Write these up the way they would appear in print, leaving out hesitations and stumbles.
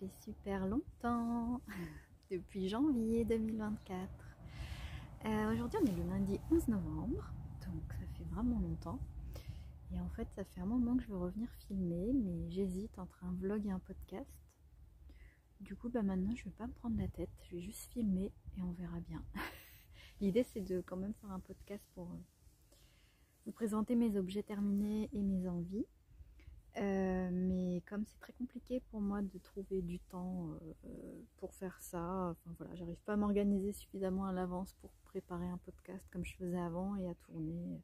fait super longtemps, depuis janvier 2024. Aujourd'hui on est le lundi 11 novembre, donc ça fait vraiment longtemps. Et en fait ça fait un moment que je veux revenir filmer, mais j'hésite entre un vlog et un podcast. Du coup maintenant je vais pas me prendre la tête, je vais juste filmer et on verra bien. L'idée c'est de quand même faire un podcast pour vous présenter mes objets terminés et mes envies. Mais comme c'est très compliqué pour moi de trouver du temps pour faire ça, enfin voilà, j'arrive pas à m'organiser suffisamment à l'avance pour préparer un podcast comme je faisais avant et à tourner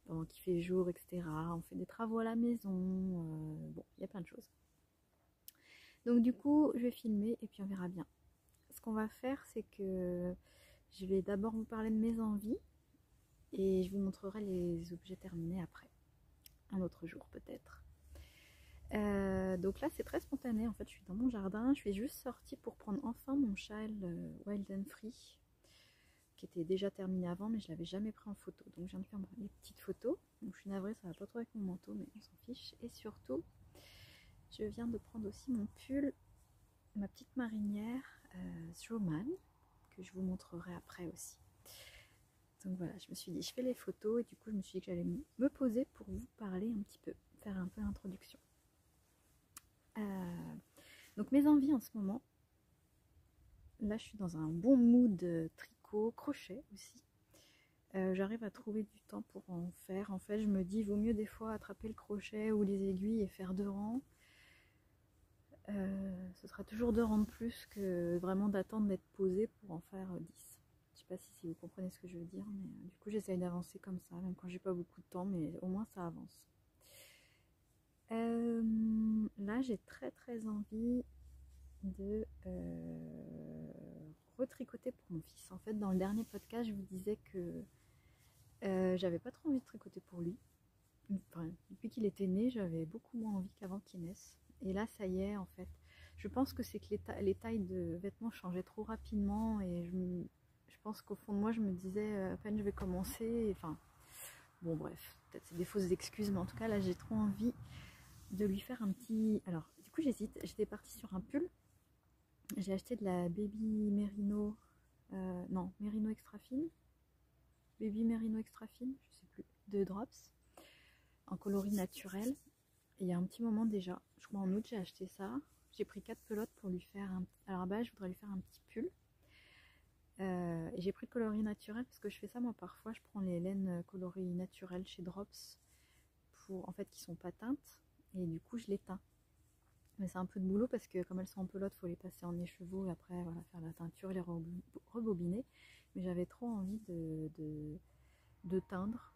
pendant qu'il fait jour, etc. On fait des travaux à la maison, bon, il y a plein de choses. Donc du coup, je vais filmer et puis on verra bien. Ce qu'on va faire, c'est que je vais d'abord vous parler de mes envies et je vous montrerai les objets terminés après, un autre jour peut-être. Donc là c'est très spontané, en fait je suis dans mon jardin, je suis juste sortie pour prendre enfin mon châle Wild and Free qui était déjà terminé avant mais je l'avais jamais pris en photo, donc je viens de faire les petites photos, donc je suis navrée, ça va pas trop avec mon manteau mais on s'en fiche. Et surtout je viens de prendre aussi mon pull, ma petite marinière Strowman, que je vous montrerai après aussi. Donc voilà, je me suis dit je fais les photos et du coup je me suis dit que j'allais me poser pour vous parler un petit peu, faire un peu l'introduction. Donc mes envies en ce moment, là je suis dans un bon mood tricot, crochet aussi. J'arrive à trouver du temps pour en faire. En fait je me dis, vaut mieux des fois attraper le crochet ou les aiguilles et faire 2 rangs. Ce sera toujours 2 rangs de plus que vraiment d'attendre d'être posée pour en faire 10. Je sais pas si vous comprenez ce que je veux dire, mais du coup j'essaye d'avancer comme ça, même quand j'ai pas beaucoup de temps, mais au moins ça avance. Là j'ai très envie de retricoter pour mon fils. En fait dans le dernier podcast je vous disais que j'avais pas trop envie de tricoter pour lui. Enfin, depuis qu'il était né j'avais beaucoup moins envie qu'avant qu'il naisse, et là ça y est en fait. Je pense que c'est que les tailles de vêtements changeaient trop rapidement et je pense qu'au fond de moi je me disais à peine je vais commencer, enfin bon bref, peut-être c'est des fausses excuses, mais en tout cas là j'ai trop envie de lui faire un petit... Alors du coup j'hésite, j'étais partie sur un pull. J'ai acheté de la Baby Merino, non, Merino Extra Fine, Baby Merino Extra Fine, je sais plus, de Drops, en coloris naturel. Et il y a un petit moment déjà, je crois en août, j'ai acheté ça. J'ai pris 4 pelotes pour lui faire un... Alors là, je voudrais lui faire un petit pull. Et j'ai pris le coloris naturel parce que je fais ça moi parfois, je prends les laines coloris naturelles chez Drops, pour, en fait, qui sont pas teintes, et du coup je les teins. Mais c'est un peu de boulot parce que comme elles sont en pelote, il faut les passer en écheveau et après voilà, faire la teinture, les rebobiner. Mais j'avais trop envie de teindre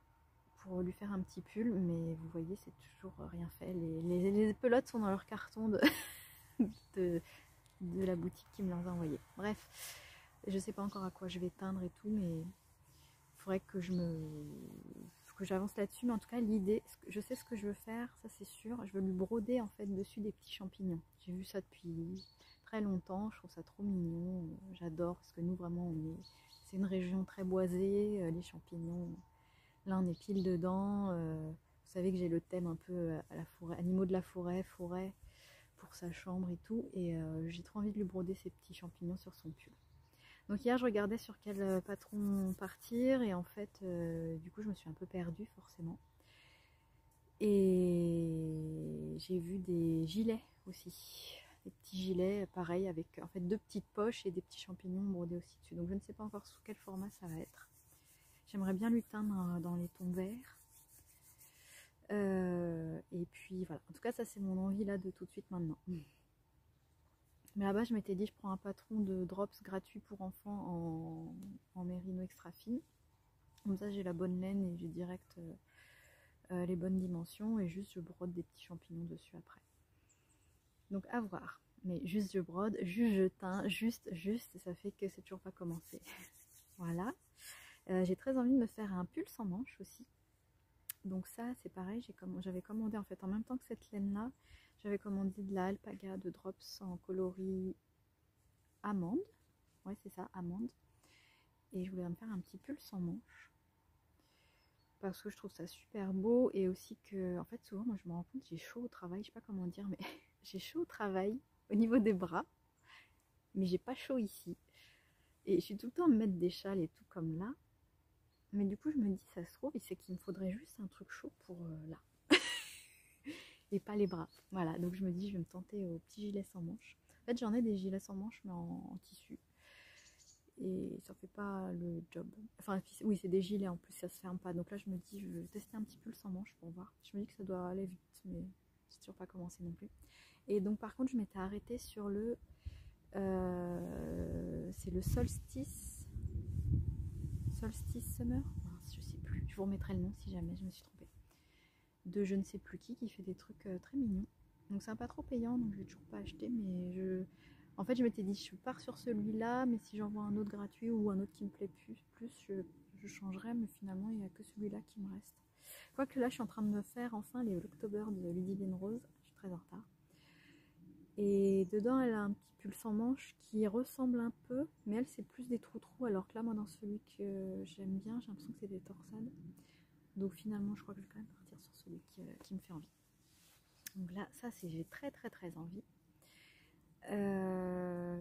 pour lui faire un petit pull, mais vous voyez c'est toujours rien fait. Les pelotes sont dans leur carton de la boutique qui me les a envoyées. Bref, je sais pas encore à quoi je vais teindre et tout, mais il faudrait que j'avance là-dessus. Mais en tout cas l'idée, je sais ce que je veux faire, ça c'est sûr. Je veux lui broder en fait dessus des petits champignons. J'ai vu ça depuis très longtemps, je trouve ça trop mignon, j'adore parce que nous vraiment c'est une région très boisée, les champignons, là on est pile dedans. Vous savez que j'ai le thème un peu à la forêt, animaux de la forêt, forêt pour sa chambre et tout, et j'ai trop envie de lui broder ces petits champignons sur son pull. Donc hier je regardais sur quel patron partir, et en fait du coup je me suis un peu perdue forcément. Et j'ai vu des gilets aussi, des petits gilets pareil avec en fait 2 petites poches et des petits champignons brodés aussi dessus. Donc je ne sais pas encore sous quel format ça va être. J'aimerais bien lui teindre dans les tons verts. Et puis voilà, en tout cas ça c'est mon envie là de tout de suite maintenant. Mais là-bas je m'étais dit je prends un patron de drops gratuit pour enfants en mérino extra fine. Comme ça j'ai la bonne laine et j'ai direct les bonnes dimensions, et juste je brode des petits champignons dessus après. Donc à voir. Mais juste je brode, juste je teins, juste, ça fait que c'est toujours pas commencé. Voilà. J'ai très envie de me faire un pull sans manches aussi. Donc ça c'est pareil, j'avais commandé en fait en même temps que cette laine là, j'avais commandé de la alpaga de Drops en coloris amande. Ouais c'est ça, amande. Et je voulais me faire un petit pull sans manches, parce que je trouve ça super beau, et aussi que en fait souvent moi je me rends compte j'ai chaud au travail, je sais pas comment dire, mais j'ai chaud au travail au niveau des bras, mais j'ai pas chaud ici. Et je suis tout le temps à me mettre des châles et tout comme là. Mais du coup, je me dis, ça se trouve, c'est qu'il me faudrait juste un truc chaud pour là. Et pas les bras. Voilà, donc je me dis, je vais me tenter au petit gilet sans manches. En fait, j'en ai des gilets sans manches, mais en tissu. Et ça fait pas le job. Enfin, oui, c'est des gilets en plus, ça se ferme pas. Donc là, je me dis, je vais tester un petit peu le sans manches pour voir. Je me dis que ça doit aller vite, mais j'ai toujours pas commencé non plus. Et donc, par contre, je m'étais arrêtée sur le. C'est le solstice. Solstice Summer, mince, je sais plus. Je vous remettrai le nom si jamais je me suis trompée. De je ne sais plus qui fait des trucs très mignons. Donc c'est pas trop payant, donc je vais toujours pas acheter, mais en fait je m'étais dit je pars sur celui-là, mais si j'en vois un autre gratuit ou un autre qui me plaît plus je changerai, mais finalement il n'y a que celui-là qui me reste. Quoique là je suis en train de me faire enfin les l'October de Ludivine Rose, je suis très en retard. Et dedans elle a un petit pull sans manches qui ressemble un peu, mais elle c'est plus des trous-trous, alors que là moi dans celui que j'aime bien, j'ai l'impression que c'est des torsades. Donc finalement je crois que je vais quand même partir sur celui qui me fait envie. Donc là ça c'est j'ai très envie.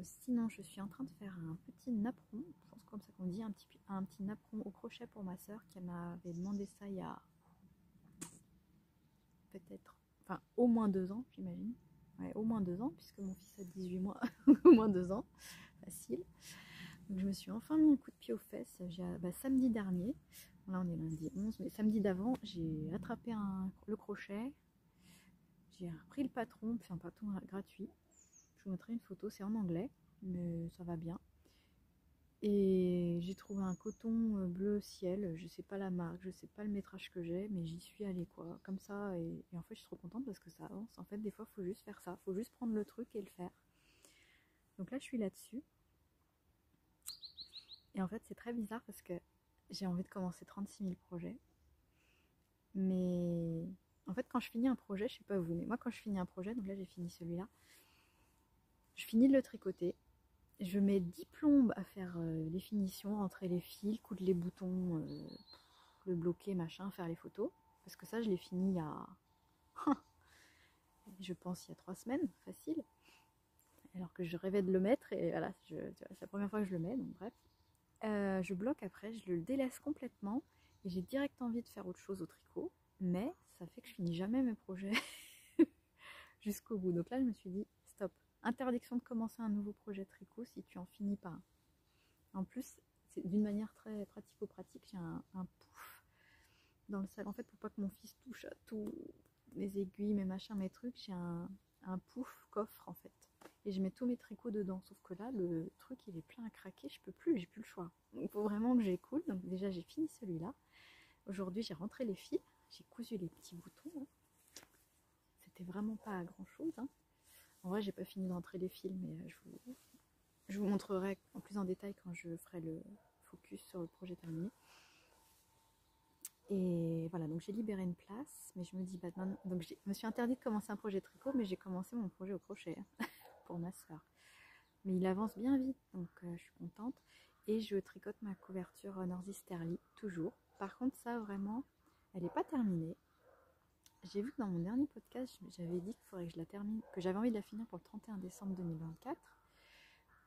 Sinon je suis en train de faire un petit napperon, je pense comme ça qu'on dit, un petit napperon au crochet pour ma soeur qui m'avait demandé ça il y a peut-être, enfin au moins 2 ans j'imagine. Ouais, au moins 2 ans puisque mon fils a 18 mois, au moins 2 ans, facile. Donc je me suis enfin mis un coup de pied aux fesses samedi dernier. Là on est lundi 11, mais samedi d'avant j'ai attrapé le crochet, j'ai repris le patron, puis un patron gratuit. Je vous montrerai une photo, c'est en anglais, mais ça va bien. Et j'ai trouvé un coton bleu ciel, je sais pas la marque, je sais pas le métrage que j'ai, mais j'y suis allée quoi, comme ça. Et en fait je suis trop contente parce que ça avance. En fait des fois il faut juste faire ça, il faut juste prendre le truc et le faire. Donc là je suis là-dessus. Et en fait c'est très bizarre parce que j'ai envie de commencer 36 000 projets. Mais en fait quand je finis un projet, je sais pas vous, mais moi quand je finis un projet, donc là j'ai fini celui-là, je finis de le tricoter. Je mets 10 plombes à faire les finitions, rentrer les fils, coudre les boutons, le bloquer, machin, faire les photos. Parce que ça, je l'ai fini il y a, je pense, il y a 3 semaines, facile. Alors que je rêvais de le mettre et voilà, c'est la première fois que je le mets, donc bref. Je bloque après, je le délaisse complètement et j'ai direct envie de faire autre chose au tricot. Mais ça fait que je finis jamais mes projets jusqu'au bout. Donc là, je me suis dit, stop. Interdiction de commencer un nouveau projet tricot si tu en finis pas un. En plus, c'est d'une manière très pratico-pratique, j'ai un pouf dans le salon. En fait, pour pas que mon fils touche à tous mes aiguilles, mes machins, mes trucs, j'ai un pouf coffre en fait. Et je mets tous mes tricots dedans. Sauf que là, le truc, il est plein à craquer, je peux plus, j'ai plus le choix. Donc, il faut vraiment que j'écoule. Donc déjà, j'ai fini celui-là. Aujourd'hui, j'ai rentré les fils, j'ai cousu les petits boutons. Hein. C'était vraiment pas grand-chose. Hein. En vrai, j'ai pas fini de rentrer les fils, mais je vous montrerai en plus en détail quand je ferai le focus sur le projet terminé. Et voilà, donc j'ai libéré une place, mais je me dis, bah, non, donc je me suis interdit de commencer un projet tricot, mais j'ai commencé mon projet au crochet hein, pour ma soeur. Mais il avance bien vite, donc je suis contente. Et je tricote ma couverture Northisterly, toujours. Par contre, ça vraiment, elle n'est pas terminée. J'ai vu que dans mon dernier podcast, j'avais dit qu'il faudrait que je la termine, que j'avais envie de la finir pour le 31 décembre 2024.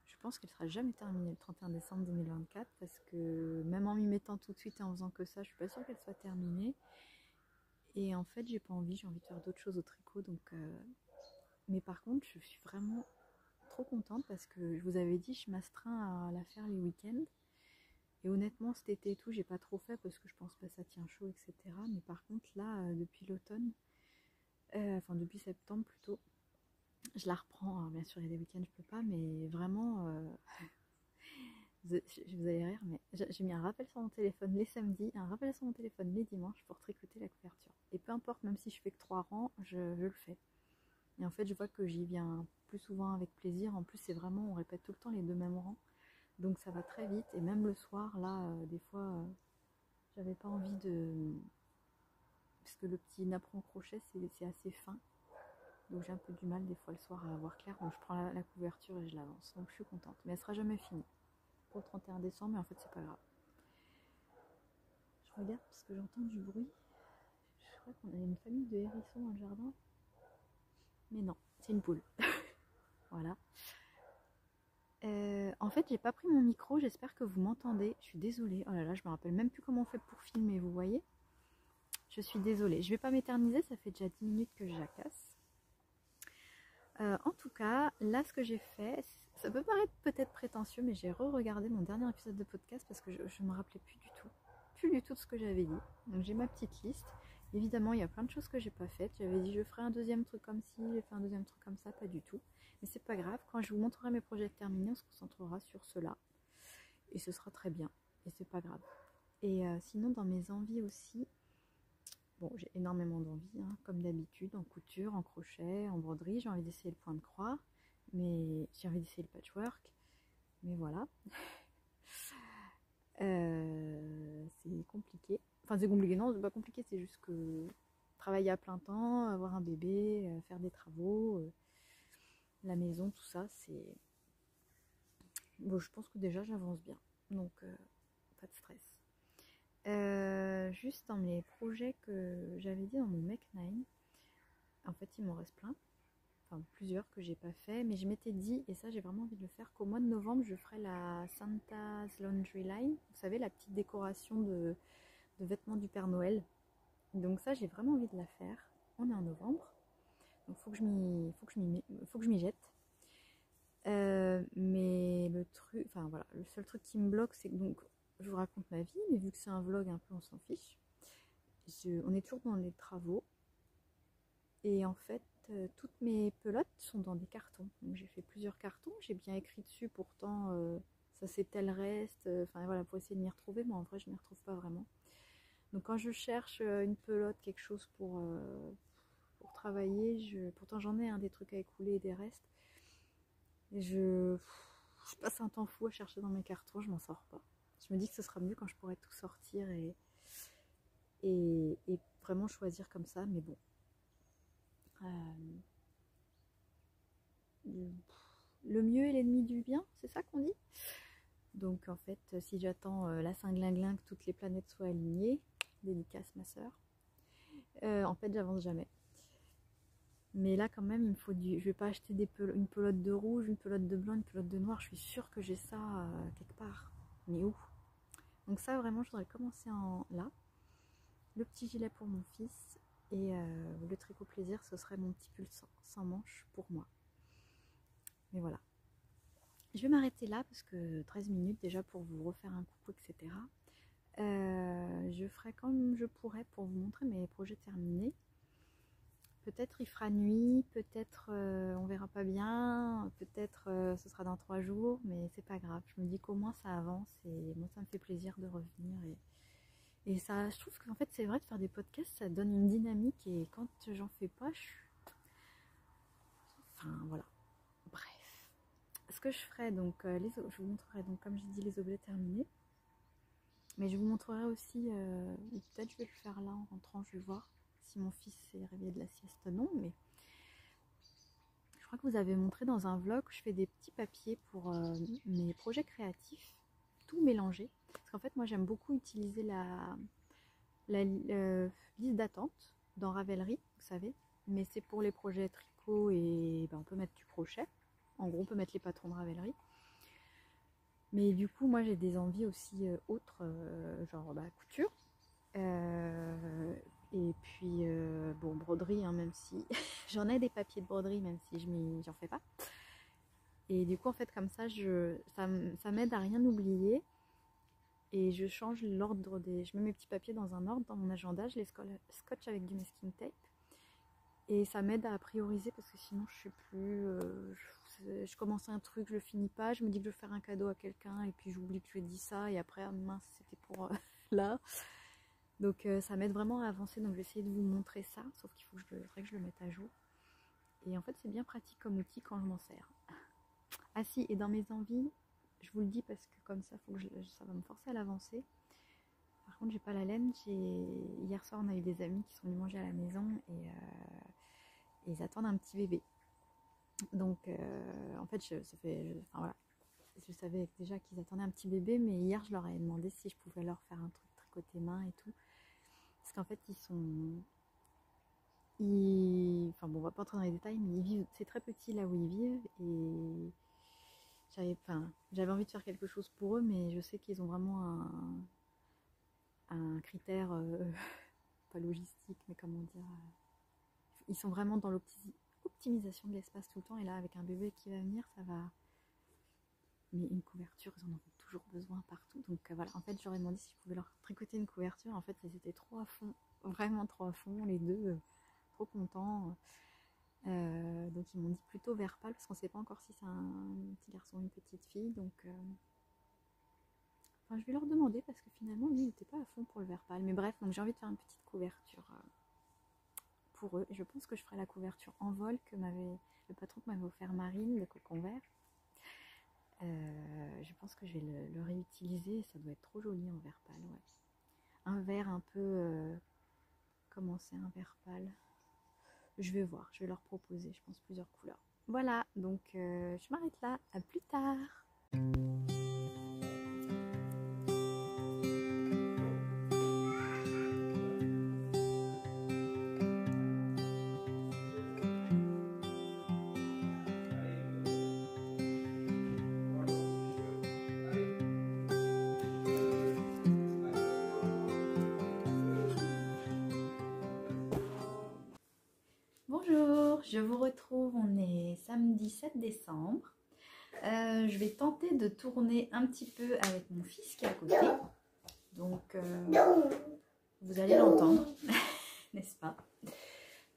Je pense qu'elle sera jamais terminée le 31 décembre 2024 parce que même en m'y mettant tout de suite et en faisant que ça, je suis pas sûre qu'elle soit terminée. Et en fait, j'ai pas envie, j'ai envie de faire d'autres choses au tricot. Donc, mais par contre, je suis vraiment trop contente parce que je vous avais dit, je m'astreins à la faire les week-ends. Et honnêtement, cet été et tout, j'ai pas trop fait parce que je pense pas que ça tient chaud, etc. Mais par contre, là, depuis l'automne, enfin depuis septembre plutôt, je la reprends. Alors, bien sûr, il y a des week-ends, je peux pas, mais vraiment, vous allez rire, mais j'ai mis un rappel sur mon téléphone les samedis, un rappel sur mon téléphone les dimanches pour tricoter la couverture. Et peu importe, même si je fais que 3 rangs, je le fais. Et en fait, je vois que j'y viens plus souvent avec plaisir. En plus, c'est vraiment, on répète tout le temps les 2 mêmes rangs. Donc ça va très vite. Et même le soir, là, des fois, j'avais pas envie de... Parce que le petit napperon crochet, c'est assez fin. Donc j'ai un peu du mal des fois le soir à avoir clair. Donc je prends la couverture et je l'avance. Donc je suis contente. Mais elle sera jamais finie pour le 31 décembre, mais en fait c'est pas grave. Je regarde parce que j'entends du bruit. Je crois qu'on a une famille de hérissons dans le jardin. Mais non, c'est une poule. Voilà. En fait, j'ai pas pris mon micro, j'espère que vous m'entendez. Je suis désolée. Oh là là, je me rappelle même plus comment on fait pour filmer, vous voyez. Je suis désolée. Je vais pas m'éterniser, ça fait déjà 10 minutes que je jacasse. En tout cas, là, ce que j'ai fait, ça peut paraître peut-être prétentieux, mais j'ai re-regardé mon dernier épisode de podcast parce que je me rappelais plus du tout de ce que j'avais dit. Donc j'ai ma petite liste. Évidemment, il y a plein de choses que j'ai pas faites. J'avais dit je ferai un deuxième truc comme ci, j'ai fait un deuxième truc comme ça, pas du tout. Mais c'est pas grave. Quand je vous montrerai mes projets terminés, on se concentrera sur cela et ce sera très bien. Et c'est pas grave. Et sinon, dans mes envies aussi. Bon, j'ai énormément d'envie, hein, comme d'habitude, en couture, en crochet, en broderie. J'ai envie d'essayer le point de croix, mais j'ai envie d'essayer le patchwork. Mais voilà. C'est compliqué. Enfin, c'est compliqué, non, c'est pas compliqué, c'est juste que travailler à plein temps, avoir un bébé, faire des travaux, la maison, tout ça, c'est... Bon, je pense que déjà, j'avance bien. Donc, pas de stress. Juste dans les projets que j'avais dit dans mon Make 9, en fait il m'en reste plein, enfin plusieurs que j'ai pas fait, mais je m'étais dit, et ça j'ai vraiment envie de le faire, qu'au mois de novembre je ferai la Santa's Laundry Line, vous savez la petite décoration de vêtements du Père Noël. Donc ça j'ai vraiment envie de la faire. On est en novembre, donc faut que je m'y jette. Mais le truc, enfin voilà, le seul truc qui me bloque, c'est que donc je vous raconte ma vie, mais vu que c'est un vlog un peu on s'en fiche. On est toujours dans les travaux et en fait toutes mes pelotes sont dans des cartons. Donc j'ai fait plusieurs cartons, j'ai bien écrit dessus, pourtant ça c'est tel reste, enfin voilà, pour essayer de m'y retrouver, mais en vrai je m'y retrouve pas vraiment. Donc quand je cherche une pelote, quelque chose pour travailler, pourtant j'en ai des trucs à écouler et des restes. Et je passe un temps fou à chercher dans mes cartons, je m'en sors pas. Je me dis que ce sera mieux quand je pourrai tout sortir et vraiment choisir comme ça, mais bon. Le mieux est l'ennemi du bien, c'est ça qu'on dit. Donc en fait, si j'attends la Saint-Glinglin que toutes les planètes soient alignées, dédicace ma soeur, en fait j'avance jamais. Mais là quand même il me faut je vais pas acheter une pelote de rouge, une pelote de blanc, une pelote de noir, je suis sûre que j'ai ça quelque part. Mais où? Donc ça vraiment je voudrais commencer là. Le petit gilet pour mon fils et le tricot plaisir ce serait mon petit pull sans manches pour moi. Mais voilà. Je vais m'arrêter là parce que 13 minutes déjà pour vous refaire un coucou, etc. Je ferai comme je pourrai pour vous montrer mes projets terminés. Peut-être il fera nuit, peut-être on verra pas bien, peut-être ce sera dans 3 jours, mais c'est pas grave. Je me dis qu'au moins ça avance et moi ça me fait plaisir de revenir. Et ça, je trouve qu'en fait c'est vrai de faire des podcasts, ça donne une dynamique et quand j'en fais pas, enfin voilà. Bref. Ce que je ferai donc, je vous montrerai donc comme j'ai dit les objets terminés. Mais je vous montrerai aussi, peut-être je vais le faire là en rentrant, je vais voir si mon fils s'est réveillé de la sieste, non, mais je crois que vous avez montré dans un vlog, je fais des petits papiers pour mes projets créatifs, tout mélanger. Parce qu'en fait, moi j'aime beaucoup utiliser la liste d'attente dans Ravelry, vous savez, mais c'est pour les projets tricot et on peut mettre du crochet. En gros, on peut mettre les patrons de Ravelry. Mais du coup, moi j'ai des envies aussi autres, genre couture. Et puis, bon, broderie, hein, même si j'en ai des papiers de broderie, même si j'en fais pas. Et du coup, en fait, comme ça, ça m'aide à rien oublier. Et je change l'ordre je mets mes petits papiers dans un ordre dans mon agenda, je les scotche avec du masking tape. Et ça m'aide à prioriser parce que sinon, je sais plus. Je commence un truc, je le finis pas, je me dis que je vais faire un cadeau à quelqu'un et puis j'oublie que je lui ai dit ça et après, mince, c'était pour là. Donc ça m'aide vraiment à avancer, donc je vais essayer de vous montrer ça, sauf qu'il faudrait que je le mette à jour. Et en fait c'est bien pratique comme outil quand je m'en sers. Ah si, et dans mes envies, je vous le dis parce que comme ça, ça va me forcer à l'avancer. Par contre j'ai pas la laine, hier soir on a eu des amis qui sont venus manger à la maison et ils attendent un petit bébé. Donc en fait voilà, je savais déjà qu'ils attendaient un petit bébé, mais hier je leur ai demandé si je pouvais leur faire un truc tricoté main et tout. Parce qu'en fait, ils sont Enfin bon, on va pas entrer dans les détails, mais ils vivent, c'est très petit là où ils vivent et j'avais envie de faire quelque chose pour eux, mais je sais qu'ils ont vraiment un critère, pas logistique, mais comment dire, ils sont vraiment dans l'optimisation de l'espace tout le temps, et là avec un bébé qui va venir, ça va. Mais une couverture, ils en auront toujours besoin partout. Donc voilà, en fait, j'aurais demandé si je pouvais leur tricoter une couverture. En fait, ils étaient trop à fond, vraiment trop à fond, les deux, trop contents. Donc ils m'ont dit plutôt vert pâle, parce qu'on ne sait pas encore si c'est un petit garçon ou une petite fille. Donc enfin, je vais leur demander, parce que finalement, lui, il n'était pas à fond pour le vert pâle. Mais bref, donc j'ai envie de faire une petite couverture pour eux. Et je pense que je ferai la couverture en vol que le patron que m'avait offert Marine, le cocon vert. Je pense que je vais le réutiliser, ça doit être trop joli en vert pâle, ouais. Un vert un peu... comment c'est un vert pâle? Je vais voir, je vais leur proposer, je pense, plusieurs couleurs. Voilà, donc je m'arrête là, à plus tard. Bonjour, je vous retrouve, on est samedi 7 décembre. Je vais tenter de tourner un petit peu avec mon fils qui est à côté. Donc, vous allez l'entendre, n'est-ce pas?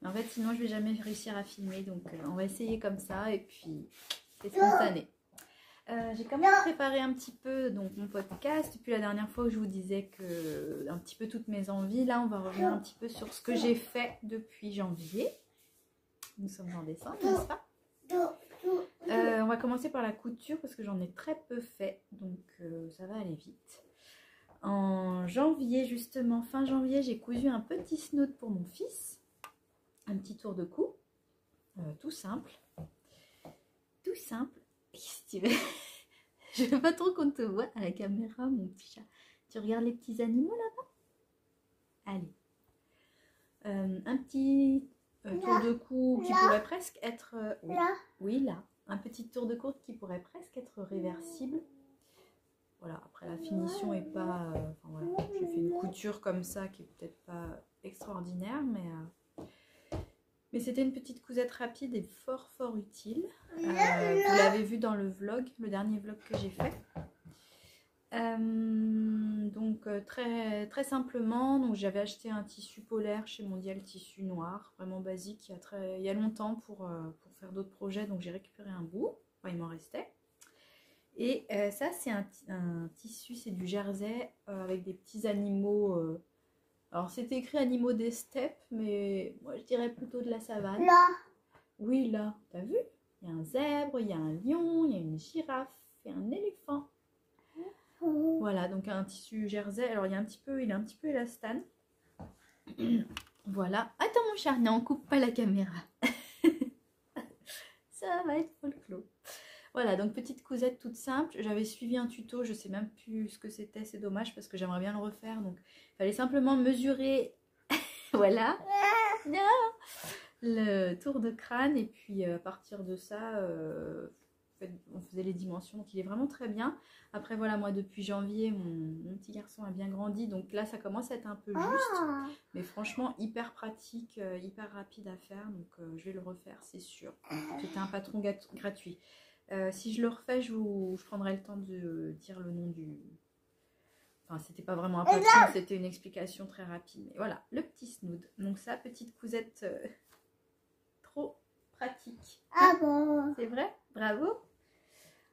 Mais en fait, sinon, je vais jamais réussir à filmer. Donc, on va essayer comme ça et puis c'est spontané. J'ai quand même préparé un petit peu donc, mon podcast. Depuis la dernière fois où je vous disais que un petit peu toutes mes envies. Là, on va revenir un petit peu sur ce que j'ai fait depuis janvier. Nous sommes en décembre, n'est-ce pas? On va commencer par la couture parce que j'en ai très peu fait, donc ça va aller vite. En janvier, justement, fin janvier, j'ai cousu un petit snood pour mon fils. Un petit tour de cou, tout simple. Tout simple. Qu'est-ce que tu veux? Je veux pas trop qu'on te voit à la caméra, mon petit chat. Tu regardes les petits animaux là-bas? Allez. Un petit... tour de cou qui pourrait presque être... oui, là. Un petit tour de cou qui pourrait presque être réversible. Voilà, après la finition est pas... enfin, voilà, j'ai fait une couture comme ça qui est peut-être pas extraordinaire, mais c'était une petite cousette rapide et fort utile. Vous l'avez vu dans le vlog, le dernier vlog que j'ai fait. Donc très simplement, donc j'avais acheté un tissu polaire chez Mondial Tissu noir, vraiment basique, il y a longtemps pour faire d'autres projets, donc j'ai récupéré un bout, enfin il m'en restait. Et ça c'est un tissu, c'est du jersey avec des petits animaux, alors c'est écrit animaux des steppes, mais moi je dirais plutôt de la savane. Là. Oui là, t'as vu? Il y a un zèbre, il y a un lion, il y a une girafe et un éléphant. Voilà, donc un tissu jersey. Alors il est un petit peu élastane. Voilà. Attends mon chat, non, on coupe pas la caméra. Ça va être folklore. Voilà, donc petite cousette toute simple. J'avais suivi un tuto, je sais même plus ce que c'était, c'est dommage parce que j'aimerais bien le refaire. Donc il fallait simplement mesurer, voilà, le tour de crâne et puis à partir de ça... on faisait les dimensions, donc il est vraiment très bien. Après voilà, moi depuis janvier mon petit garçon a bien grandi, donc là ça commence à être un peu juste, mais franchement hyper pratique, hyper rapide à faire, donc je vais le refaire, c'est sûr. C'était un patron gratuit. Si je le refais, je prendrai le temps de dire le nom du... Enfin, c'était pas vraiment un patron, c'était une explication très rapide. Mais voilà, le petit snood. Donc ça, petite cousette trop pratique. Ah bon. C'est vrai? Bravo.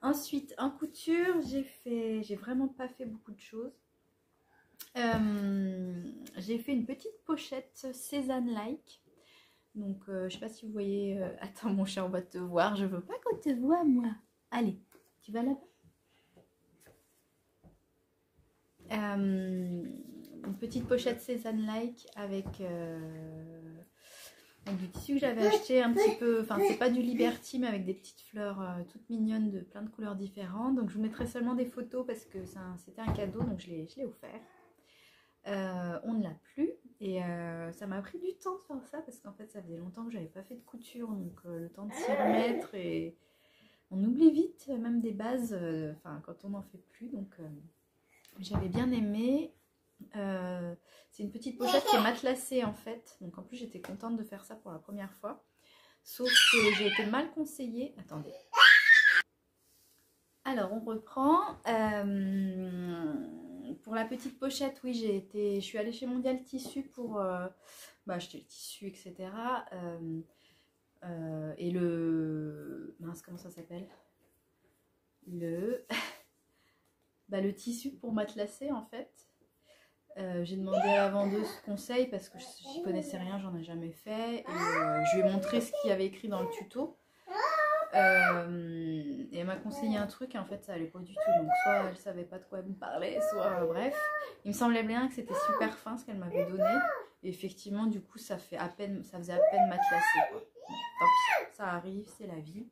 Ensuite, en couture, j'ai vraiment pas fait beaucoup de choses. J'ai fait une petite pochette Cézanne-like. Donc, je sais pas si vous voyez... attends, mon chat, on va te voir. Je veux pas qu'on te voie, moi. Allez, tu vas là-bas. Une petite pochette Cézanne-like avec... donc, du tissu que j'avais acheté un petit peu, enfin c'est pas du Liberty mais avec des petites fleurs toutes mignonnes de plein de couleurs différentes. Donc je vous mettrai seulement des photos parce que c'était un cadeau, donc je l'ai offert. On ne l'a plus. Et ça m'a pris du temps de faire ça parce qu'en fait ça faisait longtemps que j'avais pas fait de couture, donc le temps de s'y remettre, et on oublie vite même des bases, quand on n'en fait plus, donc j'avais bien aimé. C'est une petite pochette qui est matelassée en fait, donc en plus j'étais contente de faire ça pour la première fois, sauf que j'ai été mal conseillée. Attendez. Alors on reprend. Pour la petite pochette, oui, je suis allée chez Mondial Tissu pour acheter le tissu, etc. Et mince, comment ça s'appelle, le le tissu pour matelasser en fait. J'ai demandé à la vendeuse conseil parce que j'y connaissais rien, j'en ai jamais fait, et je lui ai montré ce qu'il y avait écrit dans le tuto. Et elle m'a conseillé un truc et en fait ça allait pas du tout, donc soit elle savait pas de quoi elle me parlait, soit bref, il me semblait bien que c'était super fin ce qu'elle m'avait donné, et effectivement du coup ça faisait à peine matelassé quoi. Bon, tant pis, ça arrive, c'est la vie.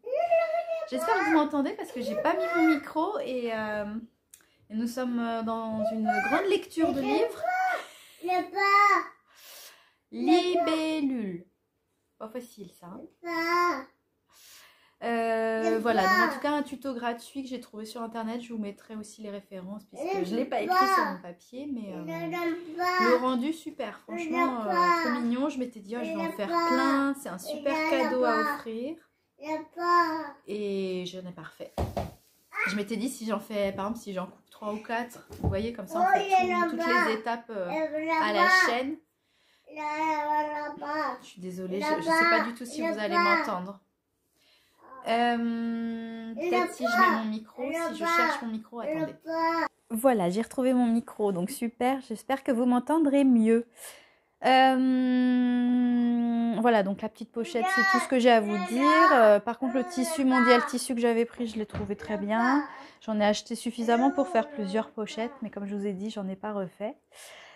J'espère que vous m'entendez parce que j'ai pas mis mon micro, et nous sommes dans une grande lecture de livres. Libellule, pas facile ça, hein. Voilà, donc en tout cas un tuto gratuit que j'ai trouvé sur internet, je vous mettrai aussi les références puisque je ne l'ai pas écrit sur mon papier, mais le rendu super, franchement trop mignon. Je m'étais dit je vais en faire plein, c'est un super cadeau à offrir, et j'en ai pas refait. Je m'étais dit si j'en fais, par exemple si j'en coupe 3 ou 4, vous voyez, comme ça on fait toutes les étapes à la chaîne. Je suis désolée, je ne sais pas du tout si vous allez m'entendre. Peut-être si je mets mon micro, si je cherche mon micro, attendez. Voilà, j'ai retrouvé mon micro, donc super, j'espère que vous m'entendrez mieux. Voilà, donc la petite pochette, c'est tout ce que j'ai à vous dire. Par contre, le tissu Mondial Tissu que j'avais pris, je l'ai trouvé très bien. J'en ai acheté suffisamment pour faire plusieurs pochettes, mais comme je vous ai dit, j'en ai pas refait.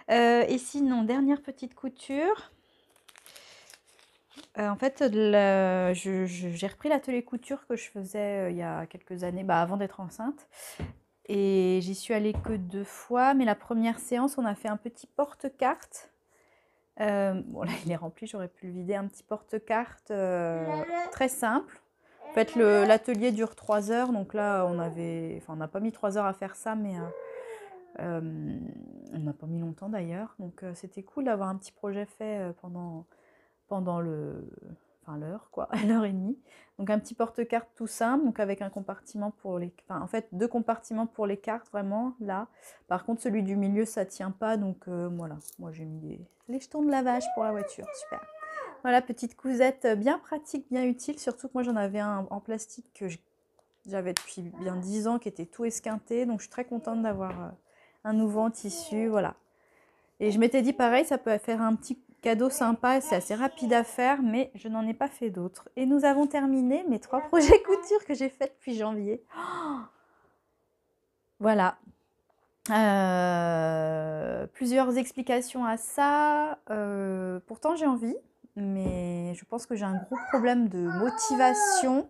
Et sinon, dernière petite couture. En fait, j'ai repris l'atelier couture que je faisais il y a quelques années, avant d'être enceinte. Et j'y suis allée que 2 fois, mais la première séance, on a fait un petit porte-carte. Bon, là, il est rempli, j'aurais pu le vider. Un petit porte-carte très simple. En fait, l'atelier dure 3 heures, donc là, on n'a pas mis 3 heures à faire ça, mais on n'a pas mis longtemps d'ailleurs. Donc, c'était cool d'avoir un petit projet fait pendant l'heure, quoi, l'heure et demie. Donc un petit porte-carte tout simple, donc avec un compartiment pour les... en fait, 2 compartiments pour les cartes, vraiment, là. Par contre, celui du milieu, ça tient pas, donc voilà. Moi, j'ai mis les jetons de lavage pour la voiture, super. Voilà, petite cousette bien pratique, bien utile, surtout que moi, j'en avais un en plastique que j'avais depuis bien 10 ans, qui était tout esquinté, donc je suis très contente d'avoir un nouveau en tissu, voilà. Et je m'étais dit, pareil, ça peut faire un petit cadeau sympa, c'est assez rapide à faire, mais je n'en ai pas fait d'autres. Et nous avons terminé mes 3 projets couture que j'ai fait depuis janvier. Oh, voilà. Plusieurs explications à ça. Pourtant, j'ai envie, mais je pense que j'ai un gros problème de motivation.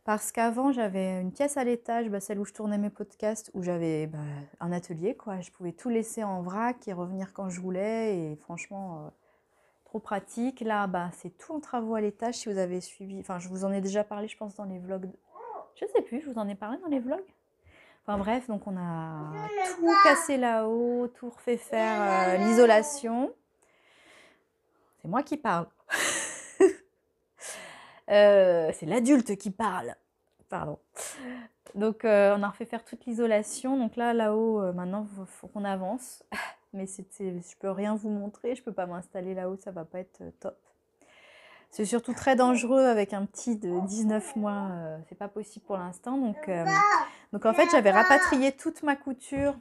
Parce qu'avant, j'avais une pièce à l'étage, celle où je tournais mes podcasts, où j'avais un atelier, quoi. Je pouvais tout laisser en vrac et revenir quand je voulais. Et franchement, trop pratique. Là, c'est tout en travaux à l'étage, si vous avez suivi. Enfin, je vous en ai déjà parlé, je pense, dans les vlogs. Je sais plus, je vous en ai parlé dans les vlogs. Enfin bref, donc on a tout cassé là-haut, tout refait faire l'isolation. C'est moi qui parle. C'est l'adulte qui parle. Pardon. Donc on a refait faire toute l'isolation. Donc là-haut, maintenant, il faut qu'on avance. Mais je peux rien vous montrer, je peux pas m'installer là-haut, ça va pas être top. C'est surtout très dangereux avec un petit de 19 mois, c'est pas possible pour l'instant. Donc en fait, j'avais rapatrié toute ma couture.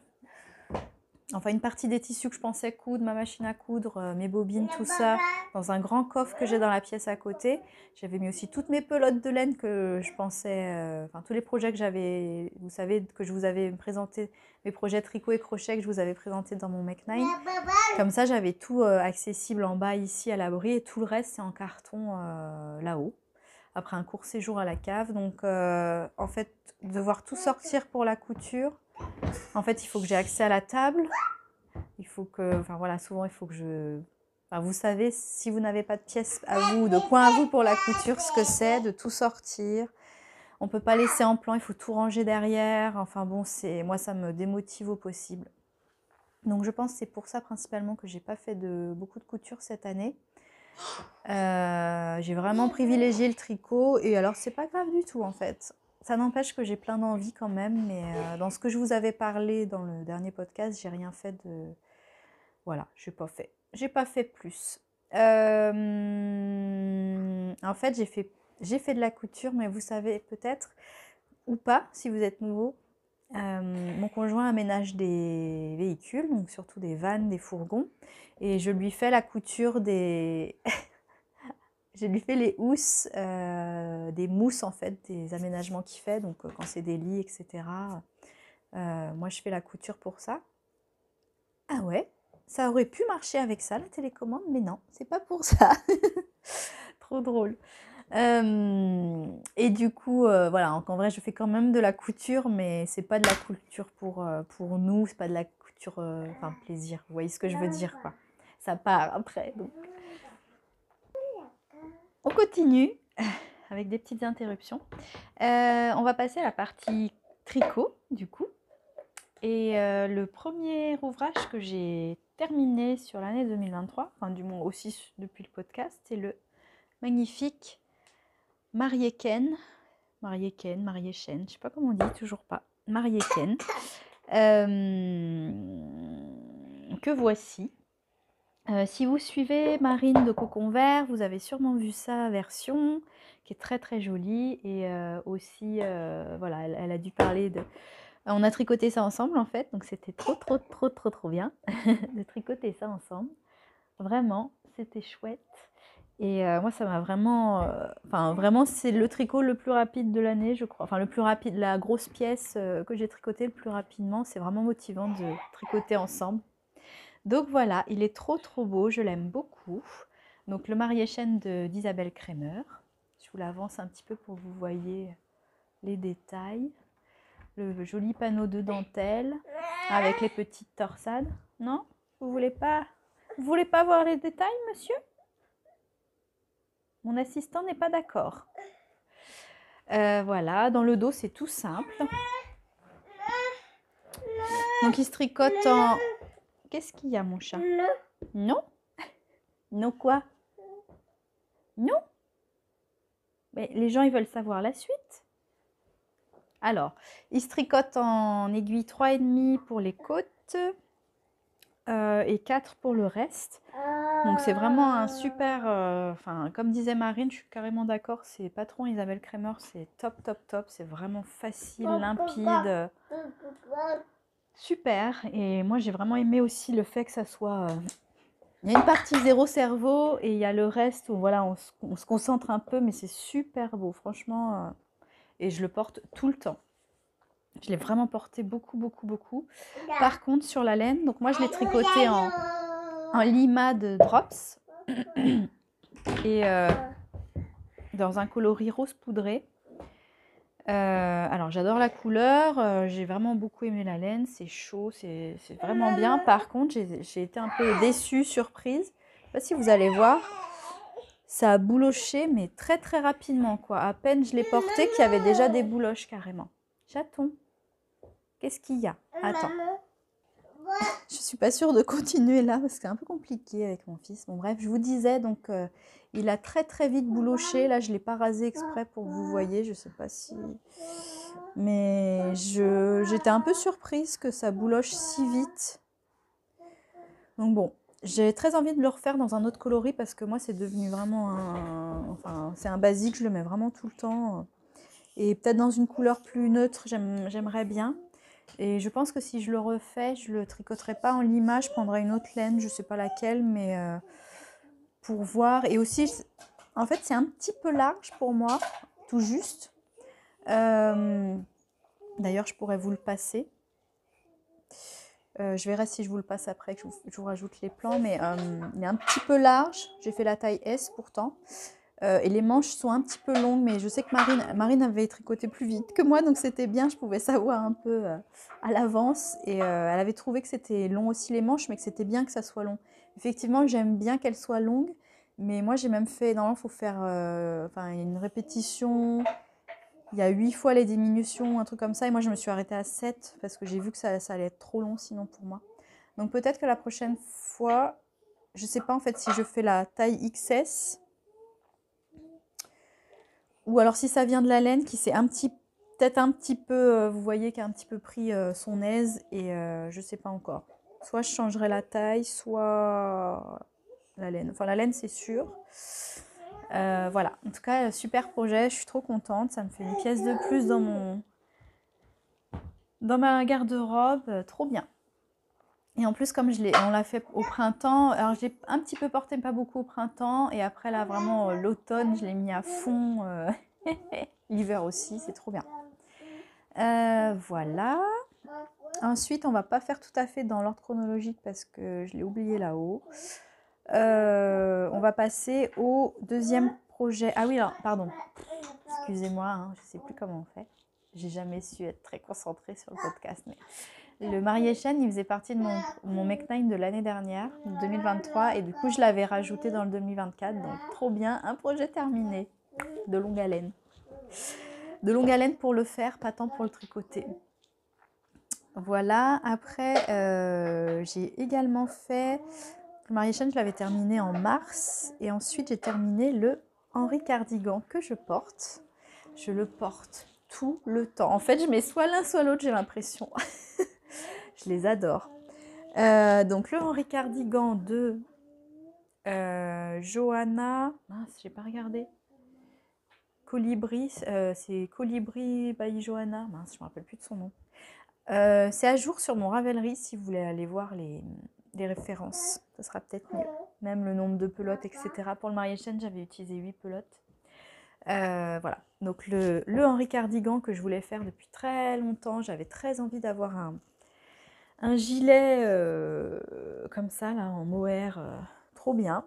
Enfin, une partie des tissus que je pensais coudre, ma machine à coudre, mes bobines, tout ça, dans un grand coffre que j'ai dans la pièce à côté. J'avais mis aussi toutes mes pelotes de laine que je pensais... tous les projets que j'avais... Vous savez que je vous avais présenté, mes projets tricot et crochet que je vous avais présentés dans mon Make 9. Comme ça, j'avais tout accessible en bas, ici, à l'abri. Et tout le reste, c'est en carton là-haut, après un court séjour à la cave. Donc, en fait, devoir tout sortir pour la couture... En fait, il faut que j'ai accès à la table, il faut que, enfin voilà, souvent il faut que je... Enfin, vous savez, si vous n'avez pas de pièces à vous, de coin à vous pour la couture, ce que c'est, de tout sortir. On ne peut pas laisser en plan, il faut tout ranger derrière. Enfin bon, moi ça me démotive au possible. Donc je pense que c'est pour ça principalement que j'ai pas fait beaucoup de couture cette année. J'ai vraiment privilégié le tricot et alors c'est pas grave du tout en fait. Ça n'empêche que j'ai plein d'envie quand même, mais dans ce que je vous avais parlé dans le dernier podcast, j'ai rien fait de... Voilà, j'ai pas fait plus. En fait, j'ai fait de la couture, mais vous savez peut-être, ou pas, si vous êtes nouveau, mon conjoint aménage des véhicules, donc surtout des vannes, des fourgons, et je lui fais la couture des... je lui fais les housses, des mousses en fait, des aménagements qu'il fait, donc quand c'est des lits, etc. Moi je fais la couture pour ça. Ah ouais, ça aurait pu marcher avec ça, la télécommande, mais non, c'est pas pour ça. Trop drôle. Et du coup, voilà, donc en vrai, je fais quand même de la couture, mais c'est pas de la couture pour nous, c'est pas de la couture, enfin, plaisir. Vous voyez ce que je veux dire, quoi. Ça part après, donc. On continue avec des petites interruptions. On va passer à la partie tricot, du coup. Et le premier ouvrage que j'ai terminé sur l'année 2023, enfin du moins aussi depuis le podcast, c'est le magnifique Mariéken, Mariéchen, je sais pas comment on dit, toujours pas, Mariéken, que voici. Si vous suivez Marine de Cocon Vert, vous avez sûrement vu sa version, qui est très très jolie, et aussi, voilà, elle a dû parler de... On a tricoté ça ensemble en fait, donc c'était trop bien de tricoter ça ensemble. Vraiment, c'était chouette. Et moi, ça m'a vraiment... Enfin, vraiment, c'est le tricot le plus rapide de l'année, je crois. Enfin, le plus rapide, la grosse pièce que j'ai tricotée le plus rapidement. C'est vraiment motivant de tricoter ensemble. Donc voilà, il est trop beau, je l'aime beaucoup. Donc le Mariéchen d'Isabelle Kremer. Je vous l'avance un petit peu pour que vous voyez les détails. Le joli panneau de dentelle avec les petites torsades. Non? Vous voulez pas voir les détails, monsieur? Mon assistant n'est pas d'accord. Voilà, dans le dos, c'est tout simple. Donc, il se tricote en... Qu'est-ce qu'il y a, mon chat? Non? Non quoi? Non? Mais les gens, ils veulent savoir la suite. Alors, il se tricote en aiguille 3,5 pour les côtes et 4 pour le reste. Donc c'est vraiment un super, enfin comme disait Marine, je suis carrément d'accord, c'est patron Isabelle Kremer, c'est top, c'est vraiment facile, limpide, super. Et moi j'ai vraiment aimé aussi le fait que ça soit, il y a une partie zéro cerveau et il y a le reste où voilà, on se concentre un peu, mais c'est super beau, franchement, et je le porte tout le temps. Je l'ai vraiment porté beaucoup. Par contre, sur la laine, donc moi je l'ai tricoté en lima de drops et dans un coloris rose poudré. Alors j'adore la couleur, j'ai vraiment beaucoup aimé la laine, c'est chaud, c'est vraiment bien. Par contre, j'ai été un peu déçue, surprise. Je ne sais pas si vous allez voir, ça a bouloché, mais très rapidement, quoi. À peine je l'ai porté qu'il y avait déjà des bouloches carrément. Chaton. Qu'est-ce qu'il y a? Attends. Je suis pas sûre de continuer là parce que c'est un peu compliqué avec mon fils. Bon bref, je vous disais donc il a très vite bouloché. Là, je l'ai pas rasé exprès pour que vous voyez. Je sais pas si, mais j'étais un peu surprise que ça bouloche si vite. Donc bon, j'ai très envie de le refaire dans un autre coloris parce que moi c'est devenu vraiment enfin c'est un basique. Je le mets vraiment tout le temps et peut-être dans une couleur plus neutre. J'aimerais bien. Et je pense que si je le refais, je le tricoterai pas en lima, je prendrai une autre laine, je sais pas laquelle, mais pour voir. Et aussi, en fait, c'est un petit peu large pour moi, tout juste. D'ailleurs, je pourrais vous le passer. Je verrai si je vous le passe après, que je vous rajoute les plans, mais il est un petit peu large. J'ai fait la taille S pourtant. Et les manches sont un petit peu longues, mais je sais que Marine avait tricoté plus vite que moi, donc c'était bien, je pouvais savoir un peu à l'avance. Et elle avait trouvé que c'était long aussi les manches, mais que c'était bien que ça soit long. Effectivement, j'aime bien qu'elles soient longues, mais moi j'ai même fait, normalement il faut faire enfin, il y a une répétition, il y a 8 fois les diminutions, un truc comme ça, et moi je me suis arrêtée à 7 parce que j'ai vu que ça allait être trop long sinon pour moi. Donc peut-être que la prochaine fois, je sais pas en fait si je fais la taille XS, ou alors si ça vient de la laine qui s'est peut-être un petit peu, vous voyez, qui a un petit peu pris son aise, et je sais pas encore. Soit je changerai la taille, soit la laine. Enfin la laine c'est sûr. Voilà, en tout cas super projet, je suis trop contente, ça me fait une pièce de plus dans ma garde-robe, trop bien. Et en plus, comme on l'a fait au printemps, alors j'ai un petit peu porté, pas beaucoup au printemps, et après là vraiment l'automne, je l'ai mis à fond, l'hiver aussi, c'est trop bien. Voilà. Ensuite, on va pas faire tout à fait dans l'ordre chronologique parce que je l'ai oublié là-haut. On va passer au deuxième projet. Ah oui, alors, pardon. Excusez-moi, hein, je sais plus comment on fait. J'ai jamais su être très concentrée sur le podcast, mais le Marie Chaîne, il faisait partie de mon Make Nine de l'année dernière, 2023, et du coup, je l'avais rajouté dans le 2024, donc trop bien, un projet terminé, de longue haleine. De longue haleine pour le faire, pas tant pour le tricoter. Voilà, après, j'ai également fait, le Marie Chaîne, je l'avais terminé en mars, et ensuite, j'ai terminé le Henri Cardigan que je porte. Je le porte tout le temps. En fait, je mets soit l'un, soit l'autre, j'ai l'impression. Je les adore. Donc le Henri Cardigan de Johanna, mince, j'ai pas regardé. Colibri, c'est Colibri by Johanna, mince, je me rappelle plus de son nom. C'est à jour sur mon Ravelry si vous voulez aller voir les références. Ça sera peut-être mieux. Même le nombre de pelotes, etc. Pour le Marie Chaîne, j'avais utilisé 8 pelotes. Voilà, donc le Henri Cardigan que je voulais faire depuis très longtemps, j'avais très envie d'avoir un gilet comme ça, là, en mohair, trop bien.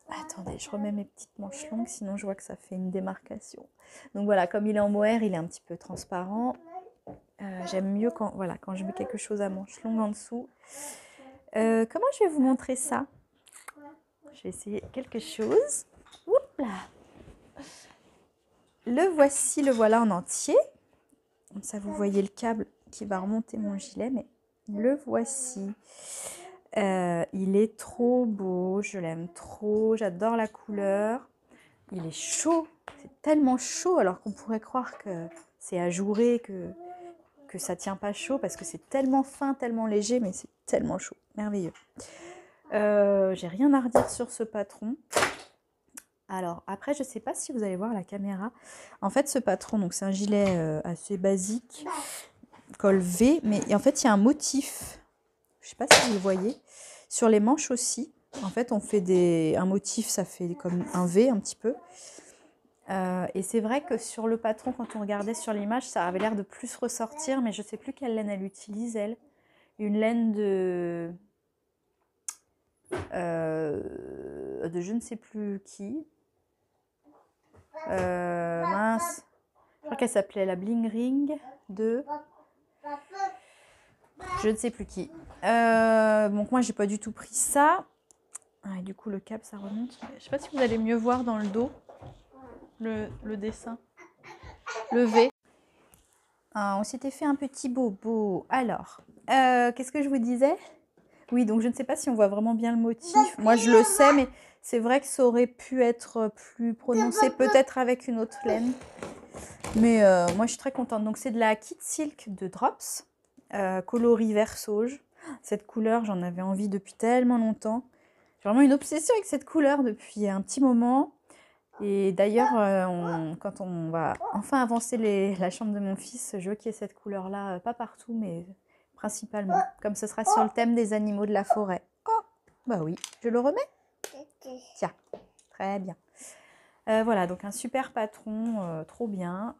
Attendez, je remets mes petites manches longues, sinon je vois que ça fait une démarcation. Donc voilà, comme il est en mohair, il est un petit peu transparent. J'aime mieux quand je mets quelque chose à manches longues en dessous. Comment je vais vous montrer ça? Je vais essayer quelque chose. Oups là. Le voilà en entier. Comme ça, vous voyez le câble qui va remonter mon gilet, mais le voici. Il est trop beau, je l'aime trop, j'adore la couleur. Il est chaud, c'est tellement chaud alors qu'on pourrait croire que c'est ajouré, que ça tient pas chaud parce que c'est tellement fin, tellement léger, mais c'est tellement chaud, merveilleux. J'ai rien à redire sur ce patron. Alors après, je sais pas si vous allez voir la caméra. En fait, ce patron, donc c'est un gilet assez basique, col V, mais en fait il y a un motif. Je sais pas si vous le voyez. Sur les manches aussi. En fait, on fait un motif, ça fait comme un V un petit peu. Et c'est vrai que sur le patron, quand on regardait sur l'image, ça avait l'air de plus ressortir, mais je sais plus quelle laine elle utilise, elle. Une laine de je ne sais plus qui. Mince. Je crois qu'elle s'appelait la Bling Ring de... Je ne sais plus qui. Donc moi, j'ai pas du tout pris ça. Ah, et du coup, le câble, ça remonte. Je sais pas si vous allez mieux voir dans le dos le dessin. Le V. Ah, on s'était fait un petit bobo. Alors, qu'est-ce que je vous disais? Oui, donc je ne sais pas si on voit vraiment bien le motif. Moi, je le sais, mais c'est vrai que ça aurait pu être plus prononcé, peut-être avec une autre laine. Mais moi, je suis très contente. Donc, c'est de la Kit Silk de Drops, coloris vert sauge. Cette couleur, j'en avais envie depuis tellement longtemps. J'ai vraiment une obsession avec cette couleur depuis un petit moment. Et d'ailleurs, quand on va enfin avancer la chambre de mon fils, je veux qu'il y ait cette couleur-là, pas partout, mais principalement. Comme ce sera sur le thème des animaux de la forêt. Oh, bah oui, je le remets. Tiens, très bien. Voilà, donc un super patron, trop bien.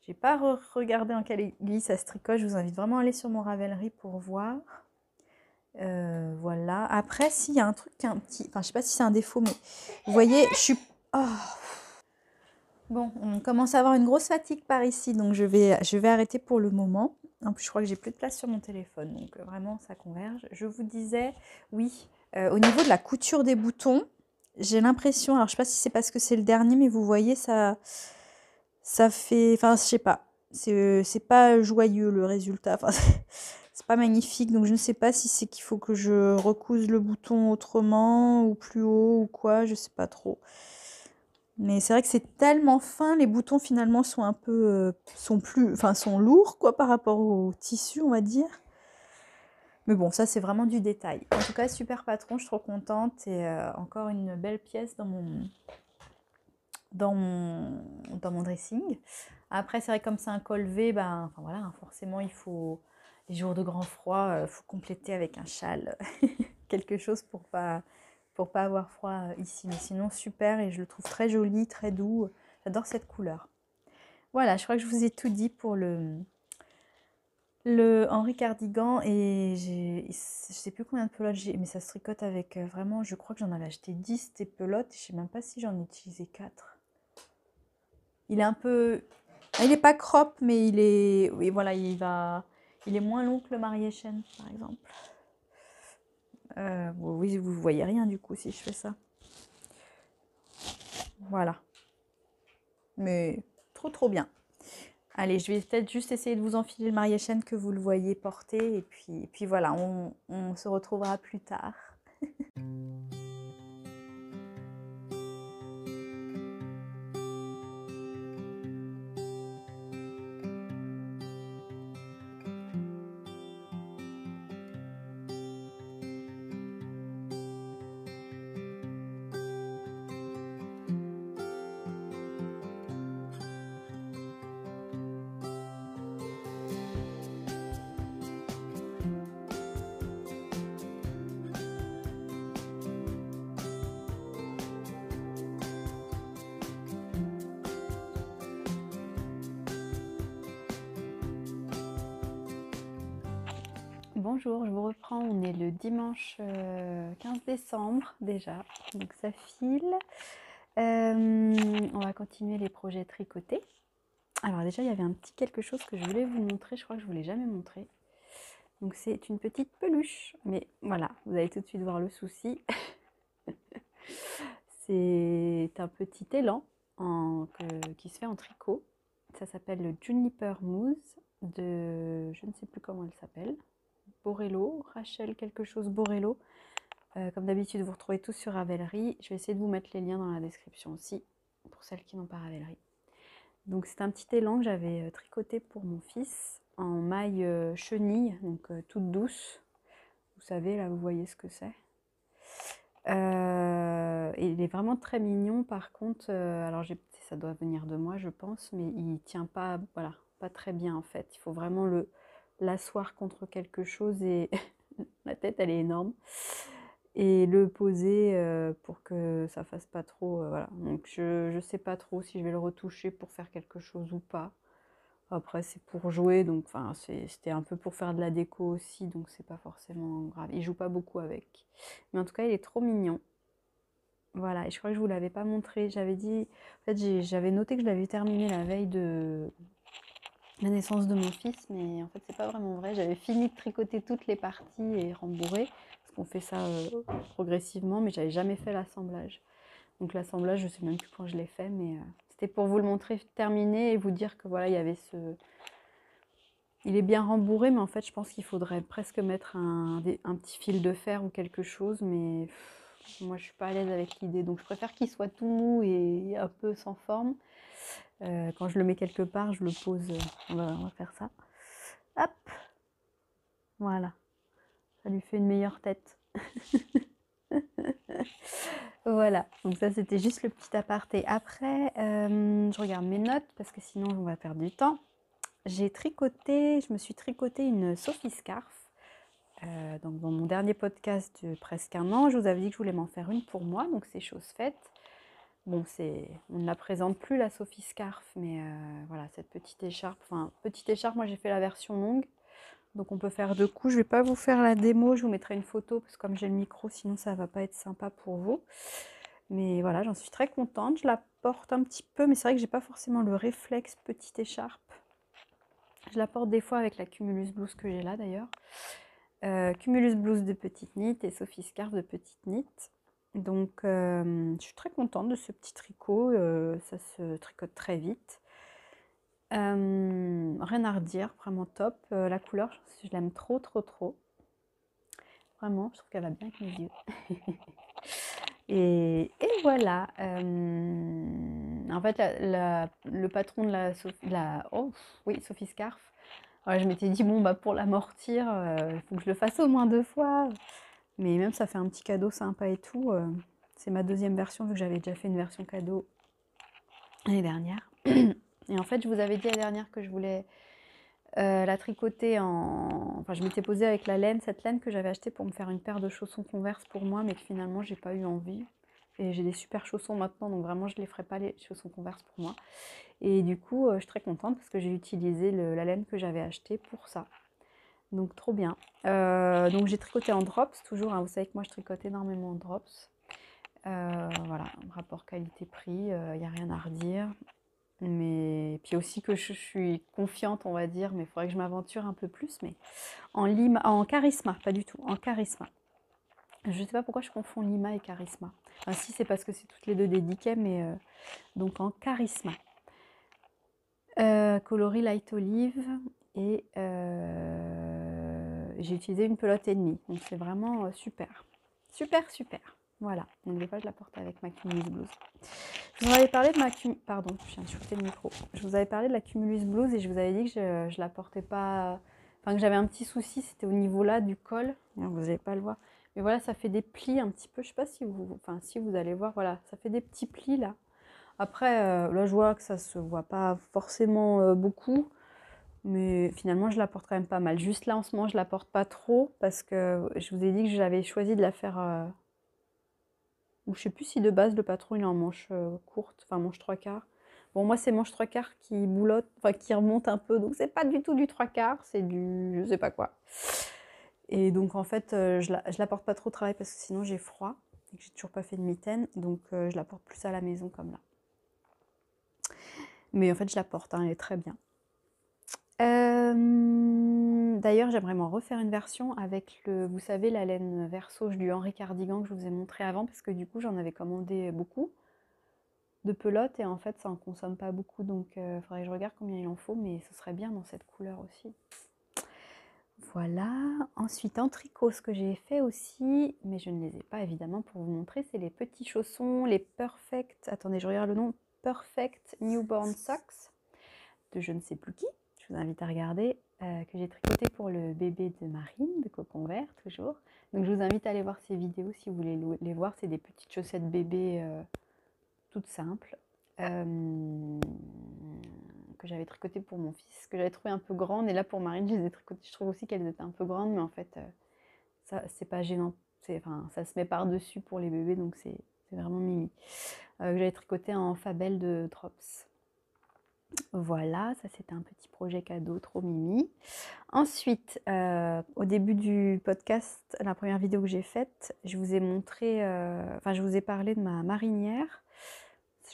J'ai pas regardé en quelle aiguille ça se tricote. Je vous invite vraiment à aller sur mon Ravelry pour voir. Voilà. Après, s'il y a un truc qui est un petit... Enfin, je sais pas si c'est un défaut, mais vous voyez, je suis... Oh, Bon, on commence à avoir une grosse fatigue par ici, donc je vais arrêter pour le moment. En plus, je crois que j'ai plus de place sur mon téléphone, donc vraiment, ça converge. Je vous disais, oui, au niveau de la couture des boutons, j'ai l'impression, alors je sais pas si c'est parce que c'est le dernier, mais vous voyez, ça fait, enfin, je sais pas, c'est pas joyeux le résultat, enfin, c'est pas magnifique, donc je ne sais pas si c'est qu'il faut que je recouse le bouton autrement, ou plus haut, ou quoi, je sais pas trop. Mais c'est vrai que c'est tellement fin, les boutons finalement sont un peu, sont lourds quoi par rapport au tissu, on va dire. Mais bon, ça c'est vraiment du détail. En tout cas, super patron, je suis trop contente et encore une belle pièce dans mon, dans mon dressing. Après, c'est vrai que comme c'est un col V, ben, enfin voilà, hein, forcément il faut les jours de grand froid, faut compléter avec un châle, quelque chose pour pas avoir froid ici. Mais sinon super et je le trouve très joli, très doux. J'adore cette couleur. Voilà, je crois que je vous ai tout dit pour le Henri Cardigan et je sais plus combien de pelotes j'ai, mais ça se tricote avec vraiment, je crois que j'en avais acheté 10 des pelotes, je sais même pas si j'en ai utilisé 4. Il est un peu, il est pas crop, mais il est, oui voilà, il est moins long que le Mariéchen par exemple. Oui, vous voyez rien du coup si je fais ça. Voilà, mais trop bien. Allez, je vais peut-être juste essayer de vous enfiler le Mariéchen que vous le voyez porter. Et puis voilà, on se retrouvera plus tard. Bonjour, je vous reprends. On est le dimanche 15 décembre déjà, donc ça file. On va continuer les projets tricotés. Alors déjà, il y avait un petit quelque chose que je voulais vous montrer. Je crois que je ne vous l'ai jamais montré. Donc c'est une petite peluche. Mais voilà, vous allez tout de suite voir le souci. C'est un petit élan qui se fait en tricot. Ça s'appelle le Juniper Mousse de... je ne sais plus comment elle s'appelle. Borello, Rachel quelque chose Borello. Comme d'habitude, vous retrouvez tout sur Ravelry. Je vais essayer de vous mettre les liens dans la description aussi, pour celles qui n'ont pas Ravelry. Donc c'est un petit élan que j'avais tricoté pour mon fils en maille chenille, donc toute douce. Vous savez, là, vous voyez ce que c'est. Et il est vraiment très mignon, par contre, alors ça doit venir de moi, je pense, mais il tient pas, voilà, pas très bien en fait. Il faut vraiment l'asseoir contre quelque chose et la tête, elle est énorme. Et le poser pour que ça fasse pas trop, voilà. Donc je sais pas trop si je vais le retoucher pour faire quelque chose ou pas. Après c'est pour jouer, donc enfin c'était un peu pour faire de la déco aussi, donc c'est pas forcément grave. Il joue pas beaucoup avec. Mais en tout cas il est trop mignon. Voilà, et je crois que je vous l'avais pas montré. J'avais dit, en fait j'avais noté que je l'avais terminé la veille de la naissance de mon fils, mais en fait c'est pas vraiment vrai. J'avais fini de tricoter toutes les parties et rembourrer, parce qu'on fait ça progressivement, mais j'avais jamais fait l'assemblage. Donc l'assemblage, je sais même plus quand je l'ai fait, mais c'était pour vous le montrer terminé et vous dire que voilà, il y avait il est bien rembourré, mais en fait je pense qu'il faudrait presque mettre un petit fil de fer ou quelque chose, mais moi je suis pas à l'aise avec l'idée, donc je préfère qu'il soit tout mou et un peu sans forme. Quand je le mets quelque part, je le pose. On va faire ça. Hop, voilà. Ça lui fait une meilleure tête. Voilà. Donc ça, c'était juste le petit aparté. Après, je regarde mes notes parce que sinon, on va perdre du temps. Je me suis tricoté une Sophie Scarf. Donc dans mon dernier podcast de presque un an, je vous avais dit que je voulais m'en faire une pour moi. Donc c'est chose faite. Bon, on ne la présente plus la Sophie Scarf, mais voilà, cette petite écharpe. Enfin, petite écharpe, moi j'ai fait la version longue. Donc on peut faire 2 coups. Je ne vais pas vous faire la démo, je vous mettrai une photo, parce que comme j'ai le micro, sinon ça ne va pas être sympa pour vous. Mais voilà, j'en suis très contente. porte un petit peu, mais c'est vrai que j'ai pas forcément le réflexe petite écharpe. Je la porte des fois avec la Cumulus Blouse que j'ai là d'ailleurs. Cumulus Blouse de petite knit et Sophie Scarf de petite knit. Donc je suis très contente de ce petit tricot, ça se tricote très vite. Rien à redire, vraiment top. La couleur, je l'aime trop. Vraiment, je trouve qu'elle va bien avec mes yeux. Et voilà. En fait, le patron de Sophie Scarf, je m'étais dit, bon, bah, pour l'amortir, il faut que je le fasse au moins 2 fois. Mais même, ça fait un petit cadeau sympa et tout. C'est ma deuxième version, vu que j'avais déjà fait une version cadeau l'année dernière. Et en fait, je vous avais dit l'année dernière que je voulais la tricoter Enfin, je m'étais posée avec la laine, cette laine que j'avais achetée pour me faire une paire de chaussons Converse pour moi, mais que finalement, j'ai pas eu envie. Et j'ai des super chaussons maintenant, donc vraiment, je les ferai pas les chaussons Converse pour moi. Et du coup, je suis très contente parce que j'ai utilisé la laine que j'avais achetée pour ça. Donc, trop bien. Donc, j'ai tricoté en drops, toujours. Hein, vous savez que moi, je tricote énormément en drops. Voilà, rapport qualité-prix, il n'y a rien à redire. Mais puis aussi que je suis confiante, on va dire, mais il faudrait que je m'aventure un peu plus. Mais en charisma, pas du tout, en charisma. Je ne sais pas pourquoi je confonds Lima et charisma. Enfin, si, c'est parce que c'est toutes les deux des Dikei, mais donc en charisma. Coloris light olive et j'ai utilisé une pelote et demie. Donc c'est vraiment super. Super. Voilà. Donc des fois je la porte avec ma Cumulus Blouse. Je vous avais parlé de Pardon, je viens de shooter le micro. Je vous avais parlé de la Cumulus Blouse et je vous avais dit que je la portais pas... Enfin que j'avais un petit souci, c'était au niveau là du col. Vous n'allez pas le voir. Mais voilà, ça fait des plis un petit peu. Je sais pas si vous... Enfin si vous allez voir, voilà. Ça fait des petits plis là. Après, là, je vois que ça se voit pas forcément beaucoup, mais finalement, je la porte quand même pas mal. Juste là, en ce moment, je la porte pas trop parce que je vous ai dit que j'avais choisi de la faire. Ou je sais plus si de base le patron il est en manche courte, enfin manche 3/4. Bon, moi, c'est manche 3/4 qui boulotte, enfin qui remonte un peu, donc c'est pas du tout du 3/4, c'est du je sais pas quoi. Et donc, en fait, je la porte pas trop au travail parce que sinon j'ai froid et que j'ai toujours pas fait de mitaine, donc je la porte plus à la maison comme là. Mais en fait, je la porte, hein, elle est très bien. D'ailleurs, j'aimerais m'en refaire une version avec vous savez, la laine Versace du Henri Cardigan que je vous ai montré avant, parce que du coup, j'en avais commandé beaucoup de pelotes et en fait, ça en consomme pas beaucoup, donc il faudrait que je regarde combien il en faut, mais ce serait bien dans cette couleur aussi. Voilà. Ensuite, en tricot, ce que j'ai fait aussi, mais je ne les ai pas évidemment pour vous montrer, c'est les petits chaussons, les Perfect, attendez, je regarde le nom, Perfect Newborn Socks, de je ne sais plus qui, je vous invite à regarder, que j'ai tricoté pour le bébé de Marine, de Cocon Vert, toujours. Donc je vous invite à aller voir ces vidéos si vous voulez les voir, c'est des petites chaussettes bébé toutes simples, que j'avais tricotées pour mon fils, que j'avais trouvé un peu grandes, et là pour Marine, je les ai tricotées, je trouve aussi qu'elles étaient un peu grandes, mais en fait, ça c'est pas gênant, enfin, ça se met par-dessus pour les bébés, donc c'est vraiment mimi. Que j'avais tricoté en Fabelle de Drops. Voilà, ça c'était un petit projet cadeau, trop mimi. Ensuite, au début du podcast, la première vidéo que j'ai faite, je vous ai montré, enfin je vous ai parlé de ma marinière,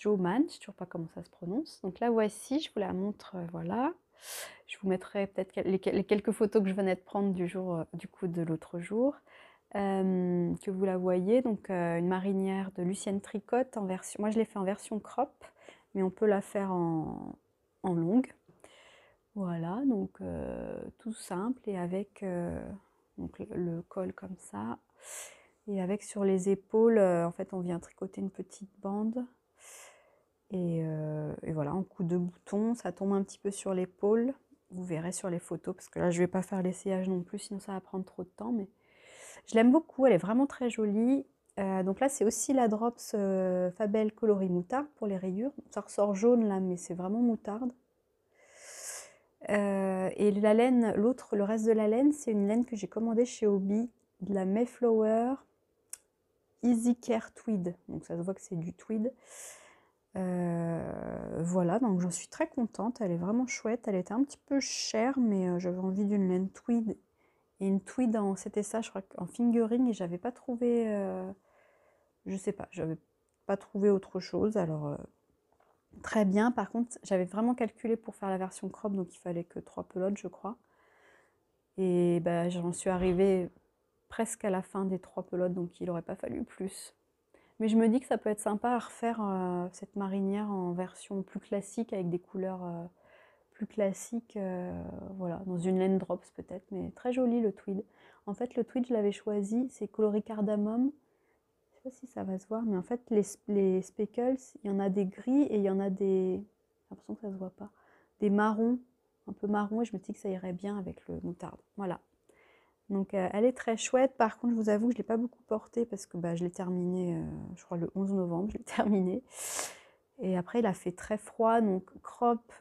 Joman, je ne sais toujours pas comment ça se prononce. Donc là voici, je vous la montre, voilà. Je vous mettrai peut-être les quelques photos que je venais de prendre du coup de l'autre jour, que vous la voyez. Donc une marinière de Lucienne Tricotte en version, moi je l'ai fait en version crop, mais on peut la faire en longue. Voilà, donc tout simple et avec donc le col comme ça. Et avec sur les épaules, en fait, on vient tricoter une petite bande. Et voilà, en coup de bouton, ça tombe un petit peu sur l'épaule. Vous verrez sur les photos, parce que là, je ne vais pas faire l'essayage non plus, sinon ça va prendre trop de temps. Mais je l'aime beaucoup, elle est vraiment très jolie. Donc là, c'est aussi la Drops Fabelle coloris moutarde pour les rayures. Ça ressort jaune là, mais c'est vraiment moutarde. Et la laine, le reste de la laine, c'est une laine que j'ai commandée chez Hobby, de la Mayflower Easy Care Tweed. Donc ça se voit que c'est du tweed. Voilà, donc j'en suis très contente. Elle est vraiment chouette. Elle était un petit peu chère, mais j'avais envie d'une laine tweed. Et une tweed c'était ça, je crois, en fingering. Et j'avais pas trouvé, je sais pas, j'avais pas trouvé autre chose. Alors très bien. Par contre, j'avais vraiment calculé pour faire la version crop, donc il fallait que 3 pelotes, je crois. Et bah, j'en suis arrivée presque à la fin des 3 pelotes, donc il n'aurait pas fallu plus. Mais je me dis que ça peut être sympa à refaire cette marinière en version plus classique, avec des couleurs plus classiques, voilà, dans une laine drops peut-être, mais très joli le tweed. En fait, le tweed, je l'avais choisi, c'est coloris cardamome. Je sais pas si ça va se voir, mais en fait, les speckles, il y en a des gris et il y en a des... J'ai l'impression que ça se voit pas. Des marrons, un peu marron, et je me dis que ça irait bien avec le moutarde. Voilà. Donc elle est très chouette. Par contre, je vous avoue que je ne l'ai pas beaucoup portée parce que bah, je l'ai terminée, je crois le 11 novembre, je l'ai terminée. Et après, il a fait très froid, donc crop.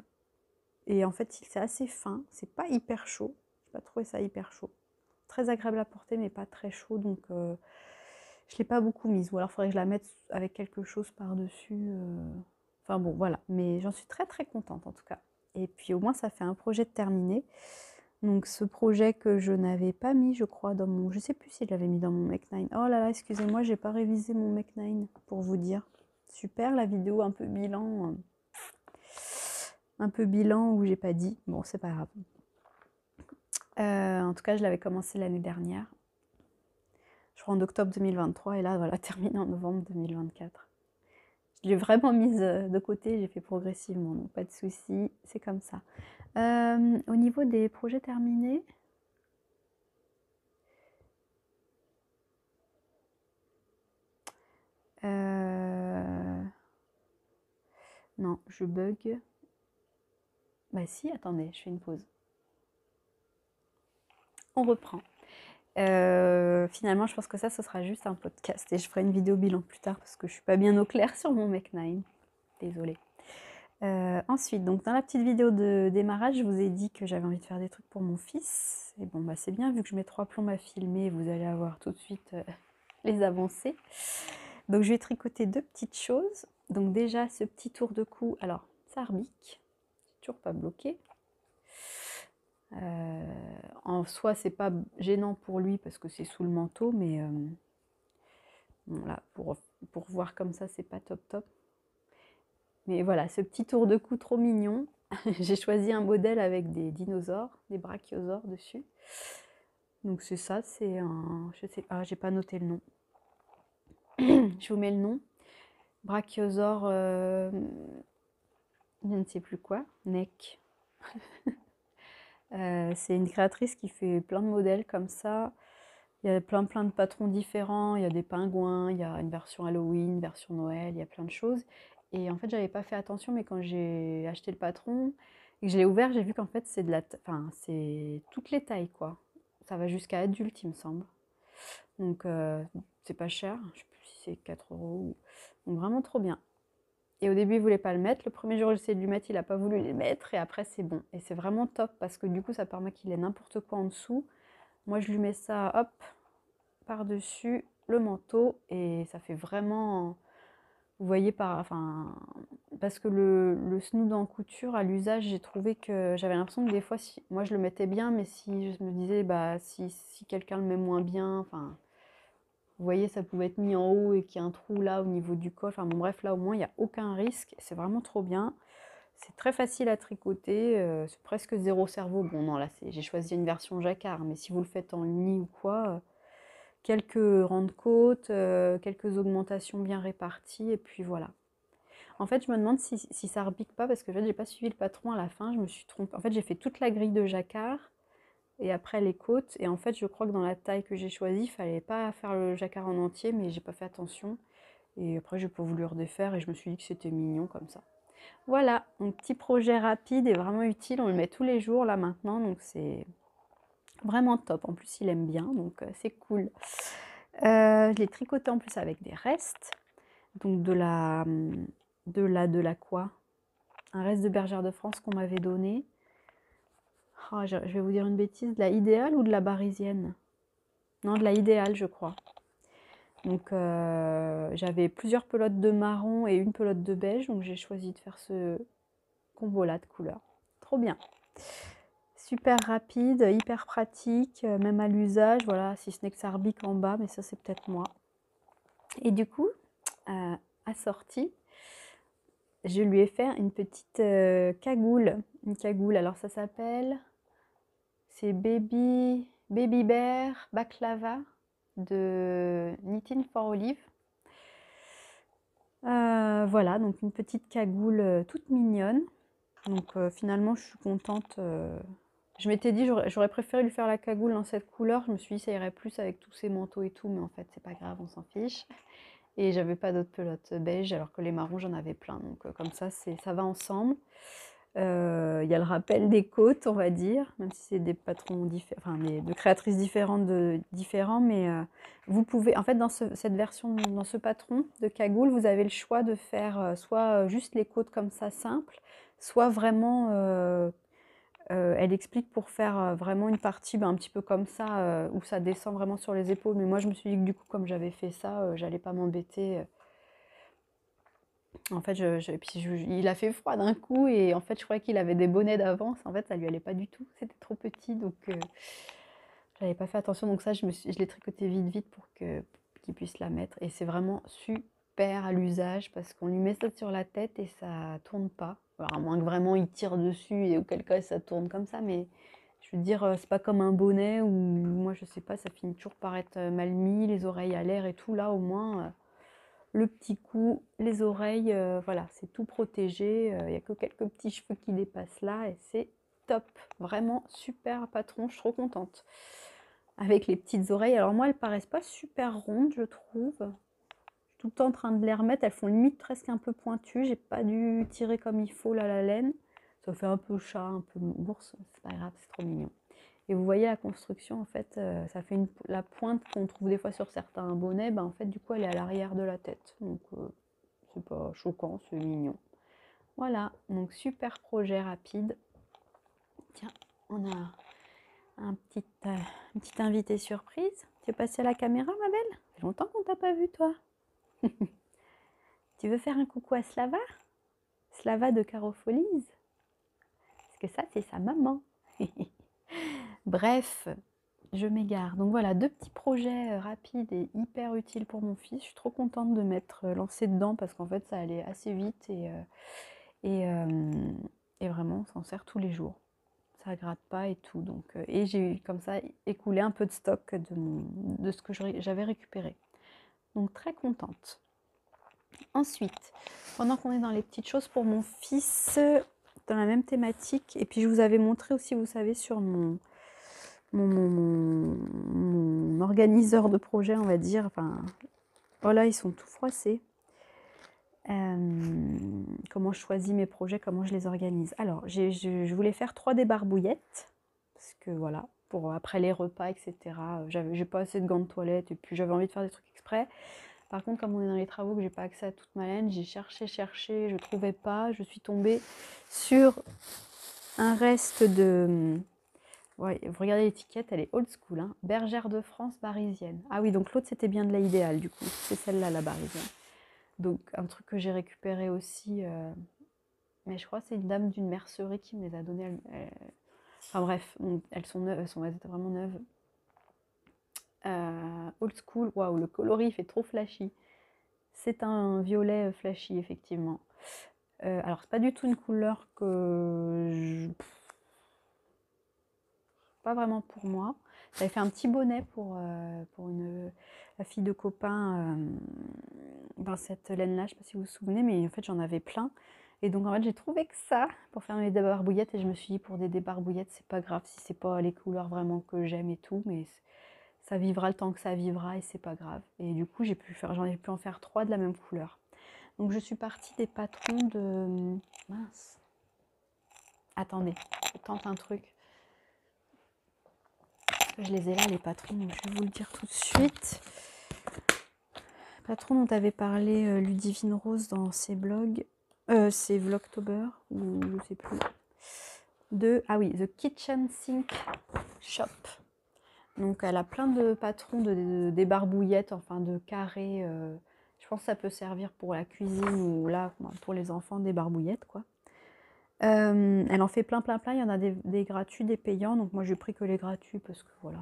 Et en fait, c'est assez fin. C'est pas hyper chaud. Je n'ai pas trouvé ça hyper chaud. Très agréable à porter, mais pas très chaud. Donc je ne l'ai pas beaucoup mise. Ou alors, il faudrait que je la mette avec quelque chose par-dessus. Enfin bon, voilà. Mais j'en suis très très contente en tout cas. Et puis au moins, ça fait un projet de terminé. Donc ce projet que je n'avais pas mis, je crois, dans mon... Je sais plus si je l'avais mis dans mon Make9. Oh là là, excusez-moi, j'ai pas révisé mon Make9 pour vous dire. Super, la vidéo un peu bilan. Un peu bilan où j'ai pas dit. Bon, c'est pas grave. En tout cas, je l'avais commencé l'année dernière. Je crois en octobre 2023 et là, voilà, terminé en novembre 2024. Je l'ai vraiment mise de côté, j'ai fait progressivement, donc pas de souci, c'est comme ça. Au niveau des projets terminés, non, je bug. Bah si, attendez, je fais une pause. On reprend. Finalement, je pense que ça, ce sera juste un podcast et je ferai une vidéo bilan plus tard parce que je suis pas bien au clair sur mon Make9. Désolée. Ensuite, donc dans la petite vidéo de démarrage, je vous ai dit que j'avais envie de faire des trucs pour mon fils. Et bon, bah c'est bien, vu que je mets 3 plombs à filmer, vous allez avoir tout de suite les avancées. Donc je vais tricoter 2 petites choses. Donc déjà, ce petit tour de cou, alors ça rebique, toujours pas bloqué. En soi, c'est pas gênant pour lui parce que c'est sous le manteau, mais bon, là, pour voir comme ça, c'est pas top top. Mais voilà, ce petit tour de cou trop mignon. J'ai choisi un modèle avec des dinosaures, des brachiosaures dessus. Donc c'est ça, c'est un... Je sais pas, j'ai pas noté le nom. Je vous mets le nom. Brachiosaure, je ne sais plus quoi, Neck. C'est une créatrice qui fait plein de modèles comme ça. Il y a plein de patrons différents. Il y a des pingouins, il y a une version Halloween, une version Noël, il y a plein de choses. Et en fait, j'avais pas fait attention, mais quand j'ai acheté le patron et que je l'ai ouvert, j'ai vu qu'en fait, c'est de la... Enfin, c'est toutes les tailles, quoi. Ça va jusqu'à adulte, il me semble. Donc, c'est pas cher. Je sais plus si c'est 4 euros. Donc, vraiment trop bien. Et au début, il voulait pas le mettre. Le premier jour, j'ai essayé de lui mettre, il a pas voulu les mettre. Et après, c'est bon. Et c'est vraiment top parce que du coup, ça permet qu'il ait n'importe quoi en dessous. Moi, je lui mets ça, hop, par-dessus le manteau. Et ça fait vraiment... Vous voyez, parce que le snood en couture, à l'usage, j'ai trouvé que j'avais l'impression que des fois, moi, je le mettais bien, mais si je me disais, bah, si quelqu'un le met moins bien, enfin... Vous voyez, ça pouvait être mis en haut et qu'il y a un trou là au niveau du col. Enfin bon, bref, là au moins, il n'y a aucun risque. C'est vraiment trop bien. C'est très facile à tricoter. C'est presque zéro cerveau. Bon, non, là, j'ai choisi une version jacquard. Mais si vous le faites en uni ou quoi, quelques rangs de côte, quelques augmentations bien réparties. Et puis voilà. En fait, je me demande si ça repique pas parce que en fait, j'ai pas suivi le patron à la fin. Je me suis trompée. En fait, j'ai fait toute la grille de jacquard et après les côtes. Et en fait, je crois que dans la taille que j'ai choisie, il fallait pas faire le jacquard en entier, mais j'ai pas fait attention. Et après, j'ai pas voulu redéfaire et je me suis dit que c'était mignon comme ça. Voilà, un petit projet rapide et vraiment utile. On le met tous les jours là maintenant, donc c'est vraiment top. En plus, il aime bien, donc c'est cool. Je l'ai tricoté en plus avec des restes, donc de la quoi? Un reste de Bergère de France qu'on m'avait donné. Oh, je vais vous dire une bêtise, de la idéale ou de la barisienne? Non, de la idéale, je crois. Donc j'avais plusieurs pelotes de marron et une pelote de beige, donc j'ai choisi de faire ce combo là de couleurs. Trop bien. Super rapide, hyper pratique, même à l'usage, voilà, si ce n'est que ça rebique en bas, mais ça c'est peut-être moi. Et du coup, assorti, je lui ai fait une petite cagoule. Une cagoule, alors ça s'appelle, c'est Baby Bear Baklava de Knitting for Olive. Voilà, donc une petite cagoule toute mignonne. Donc finalement, je suis contente. Je m'étais dit, j'aurais préféré lui faire la cagoule dans cette couleur. Je me suis dit, ça irait plus avec tous ces manteaux et tout, mais en fait, c'est pas grave, on s'en fiche. Et j'avais pas d'autres pelotes beige, alors que les marrons, j'en avais plein. Donc comme ça va ensemble. Il y a le rappel des côtes, on va dire, même si c'est des patrons différents, enfin de créatrices différents, mais vous pouvez, en fait, cette version, dans ce patron de cagoule, vous avez le choix de faire soit juste les côtes comme ça, simple, soit vraiment, elle explique pour faire vraiment une partie un petit peu comme ça, où ça descend vraiment sur les épaules. Mais moi, je me suis dit que du coup, comme j'avais fait ça, j'allais pas m'embêter. En fait, il a fait froid d'un coup et en fait, je croyais qu'il avait des bonnets d'avance. En fait, ça lui allait pas du tout. C'était trop petit, donc j'avais pas fait attention. Donc ça, je l'ai tricoté vite pour qu'il puisse la mettre. Et c'est vraiment super à l'usage parce qu'on lui met ça sur la tête et ça tourne pas. Alors, à moins que vraiment il tire dessus et auquel cas ça tourne comme ça. Mais je veux dire, c'est pas comme un bonnet où moi, je sais pas, ça finit toujours par être mal mis, les oreilles à l'air et tout. Là, au moins. Le petit cou, les oreilles, voilà, c'est tout protégé. Il n'y a que quelques petits cheveux qui dépassent là et c'est top. Vraiment super patron, je suis trop contente. Avec les petites oreilles. Alors moi, elles paraissent pas super rondes, je trouve. Je suis tout le temps en train de les remettre. Elles font limite presque un peu pointues. J'ai pas dû tirer comme il faut là, la laine. Ça fait un peu chat, un peu ours. C'est pas grave, c'est trop mignon. Et vous voyez la construction, en fait, ça fait la pointe qu'on trouve des fois sur certains bonnets, en fait, du coup, elle est à l'arrière de la tête. Donc, c'est pas choquant, c'est mignon. Voilà, donc super projet rapide. Tiens, on a un petit invité surprise. Tu es passé à la caméra, ma belle? Ça fait longtemps qu'on t'a pas vu, toi. Tu veux faire un coucou à Slava? Slava de Carofolies? Parce que ça, c'est sa maman. Bref, je m'égare. Donc voilà, 2 petits projets rapides et hyper utiles pour mon fils. Je suis trop contente de m'être lancée dedans parce qu'en fait, ça allait assez vite et vraiment, on s'en sert tous les jours. Ça gratte pas et tout. Donc, et j'ai comme ça écoulé un peu de stock de ce que j'avais récupéré. Donc très contente. Ensuite, pendant qu'on est dans les petites choses pour mon fils, dans la même thématique, et puis je vous avais montré aussi, vous savez, sur mon organiseur de projet, on va dire. Enfin, voilà, ils sont tout froissés. Comment je choisis mes projets, comment je les organise. Alors, je voulais faire 3 débarbouillettes, parce que voilà, pour après les repas, etc. J'ai pas assez de gants de toilette, et puis j'avais envie de faire des trucs exprès. Par contre, comme on est dans les travaux, que j'ai pas accès à toute ma laine, j'ai cherché, je trouvais pas. Je suis tombée sur un reste de... Ouais, vous regardez l'étiquette, elle est old school, hein. Bergère de France parisienne. Ah oui, donc l'autre c'était bien de la idéale du coup. C'est celle-là, la parisienne. Donc un truc que j'ai récupéré aussi, mais je crois que c'est une dame d'une mercerie qui me les a données. Enfin bref, elles sont neuves, elles étaient vraiment neuves. Old school, waouh, le coloris fait trop flashy. C'est un violet flashy, effectivement. Alors, c'est pas du tout une couleur que pas vraiment pour moi. J'avais fait un petit bonnet pour la fille de copain dans cette laine-là, je sais pas si vous vous souvenez, mais en fait, j'en avais plein. Et donc, en fait, j'ai trouvé que ça pour faire mes débarbouillettes. Et je me suis dit, pour des débarbouillettes, c'est pas grave si c'est pas les couleurs vraiment que j'aime et tout, mais ça vivra le temps que ça vivra et c'est pas grave. Et du coup, j'en ai pu en faire 3 de la même couleur. Donc je suis partie des patrons de... Mince. Attendez, je tente un truc. Je les ai là, les patrons, donc je vais vous le dire tout de suite. Patron dont avait parlé Ludivine Rose dans ses blogs. C'est Vlogtober, ou je sais plus. Ah oui, The Kitchen Sink Shop. Donc elle a plein de patrons de débarbouillettes, enfin de carrés. Je pense que ça peut servir pour la cuisine ou là, pour les enfants, des barbouillettes, quoi. Elle en fait plein. Il y en a des gratuits, des payants. Donc moi, j'ai pris que les gratuits parce que voilà.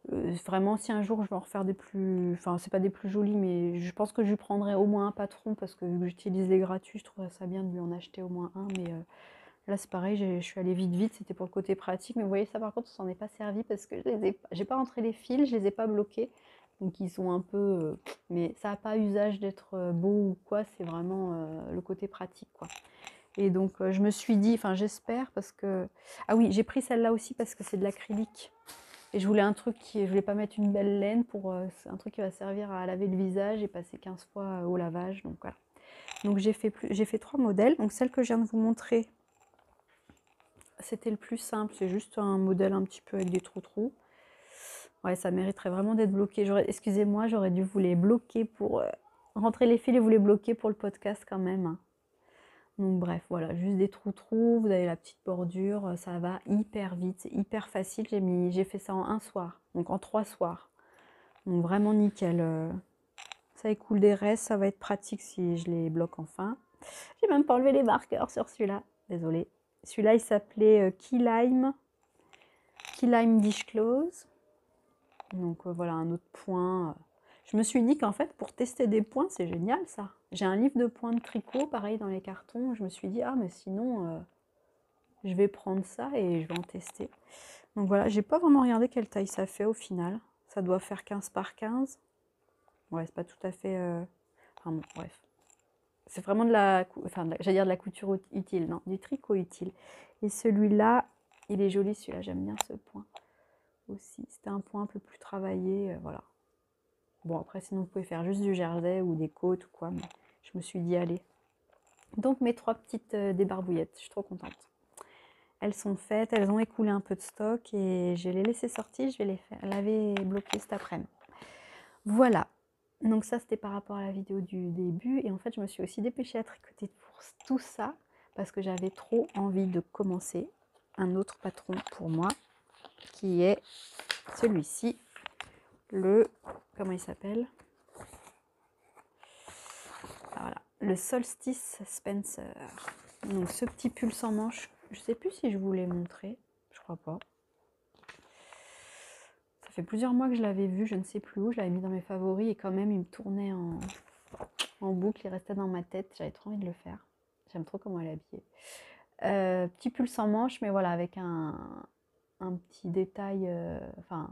Vraiment, si un jour je veux en refaire des plus... Enfin, c'est pas des plus jolis, mais je pense que je lui prendrai au moins un patron, parce que vu que j'utilise les gratuits, je trouverais ça bien de lui en acheter au moins un. Mais là, c'est pareil, je suis allée vite, c'était pour le côté pratique. Mais vous voyez, ça par contre, on s'en est pas servi, parce que j'ai pas rentré les fils, je les ai pas bloqués. Donc ils sont un peu... mais ça n'a pas usage d'être beau ou quoi, c'est vraiment le côté pratique, quoi. Et donc je me suis dit, enfin j'espère, parce que... Ah oui, j'ai pris celle-là aussi parce que c'est de l'acrylique. Et je voulais un truc je voulais pas mettre une belle laine pour un truc qui va servir à laver le visage et passer 15 fois au lavage. Donc voilà. Donc j'ai fait 3 modèles. Donc celle que je viens de vous montrer, c'était le plus simple. C'est juste un modèle un petit peu avec des trous-trous. Ouais, ça mériterait vraiment d'être bloqué. Excusez-moi, j'aurais dû vous les bloquer pour rentrer les fils et vous les bloquer pour le podcast quand même. Donc bref, voilà, juste des trous-trous, vous avez la petite bordure, ça va hyper vite, c'est hyper facile. J'ai fait ça en un soir, donc en 3 soirs. Donc vraiment nickel. Ça écoule des restes, ça va être pratique si je les bloque enfin. J'ai même pas enlevé les marqueurs sur celui-là, désolée. Celui-là, il s'appelait Key Lime Dish Close. Donc voilà, un autre point. Je me suis dit qu'en fait, pour tester des points, c'est génial ça. J'ai un livre de points de tricot, pareil dans les cartons. Je me suis dit, ah mais sinon, je vais prendre ça et je vais en tester. Donc voilà, j'ai pas vraiment regardé quelle taille ça fait au final. Ça doit faire 15 par 15. Ouais, c'est pas tout à fait... Enfin bon, bref. C'est vraiment de la... Enfin, j'allais dire de la couture utile, non, du tricot utile. Et celui-là, il est joli, celui-là, j'aime bien ce point aussi. C'était un point un peu plus travaillé, voilà. Bon, après, sinon, vous pouvez faire juste du jersey ou des côtes ou quoi, mais je me suis dit, allez. Donc, mes 3 petites débarbouillettes, je suis trop contente. Elles sont faites, elles ont écoulé un peu de stock et je vais les laisser sortir, je vais les faire laver et bloquer cet après-midi. Voilà. Donc ça, c'était par rapport à la vidéo du début. Et en fait, je me suis aussi dépêchée à tricoter pour tout ça parce que j'avais trop envie de commencer un autre patron pour moi qui est celui-ci. Comment il s'appelle? Voilà, le Solstice Spencer. Donc ce petit pull sans manche, je sais plus si je vous l'ai montré, je crois pas. Ça fait plusieurs mois que je l'avais vu, je ne sais plus où, je l'avais mis dans mes favoris et quand même il me tournait en boucle, il restait dans ma tête, j'avais trop envie de le faire. J'aime trop comment elle est habillée. Petit pull sans manche, mais voilà, avec un petit détail, enfin,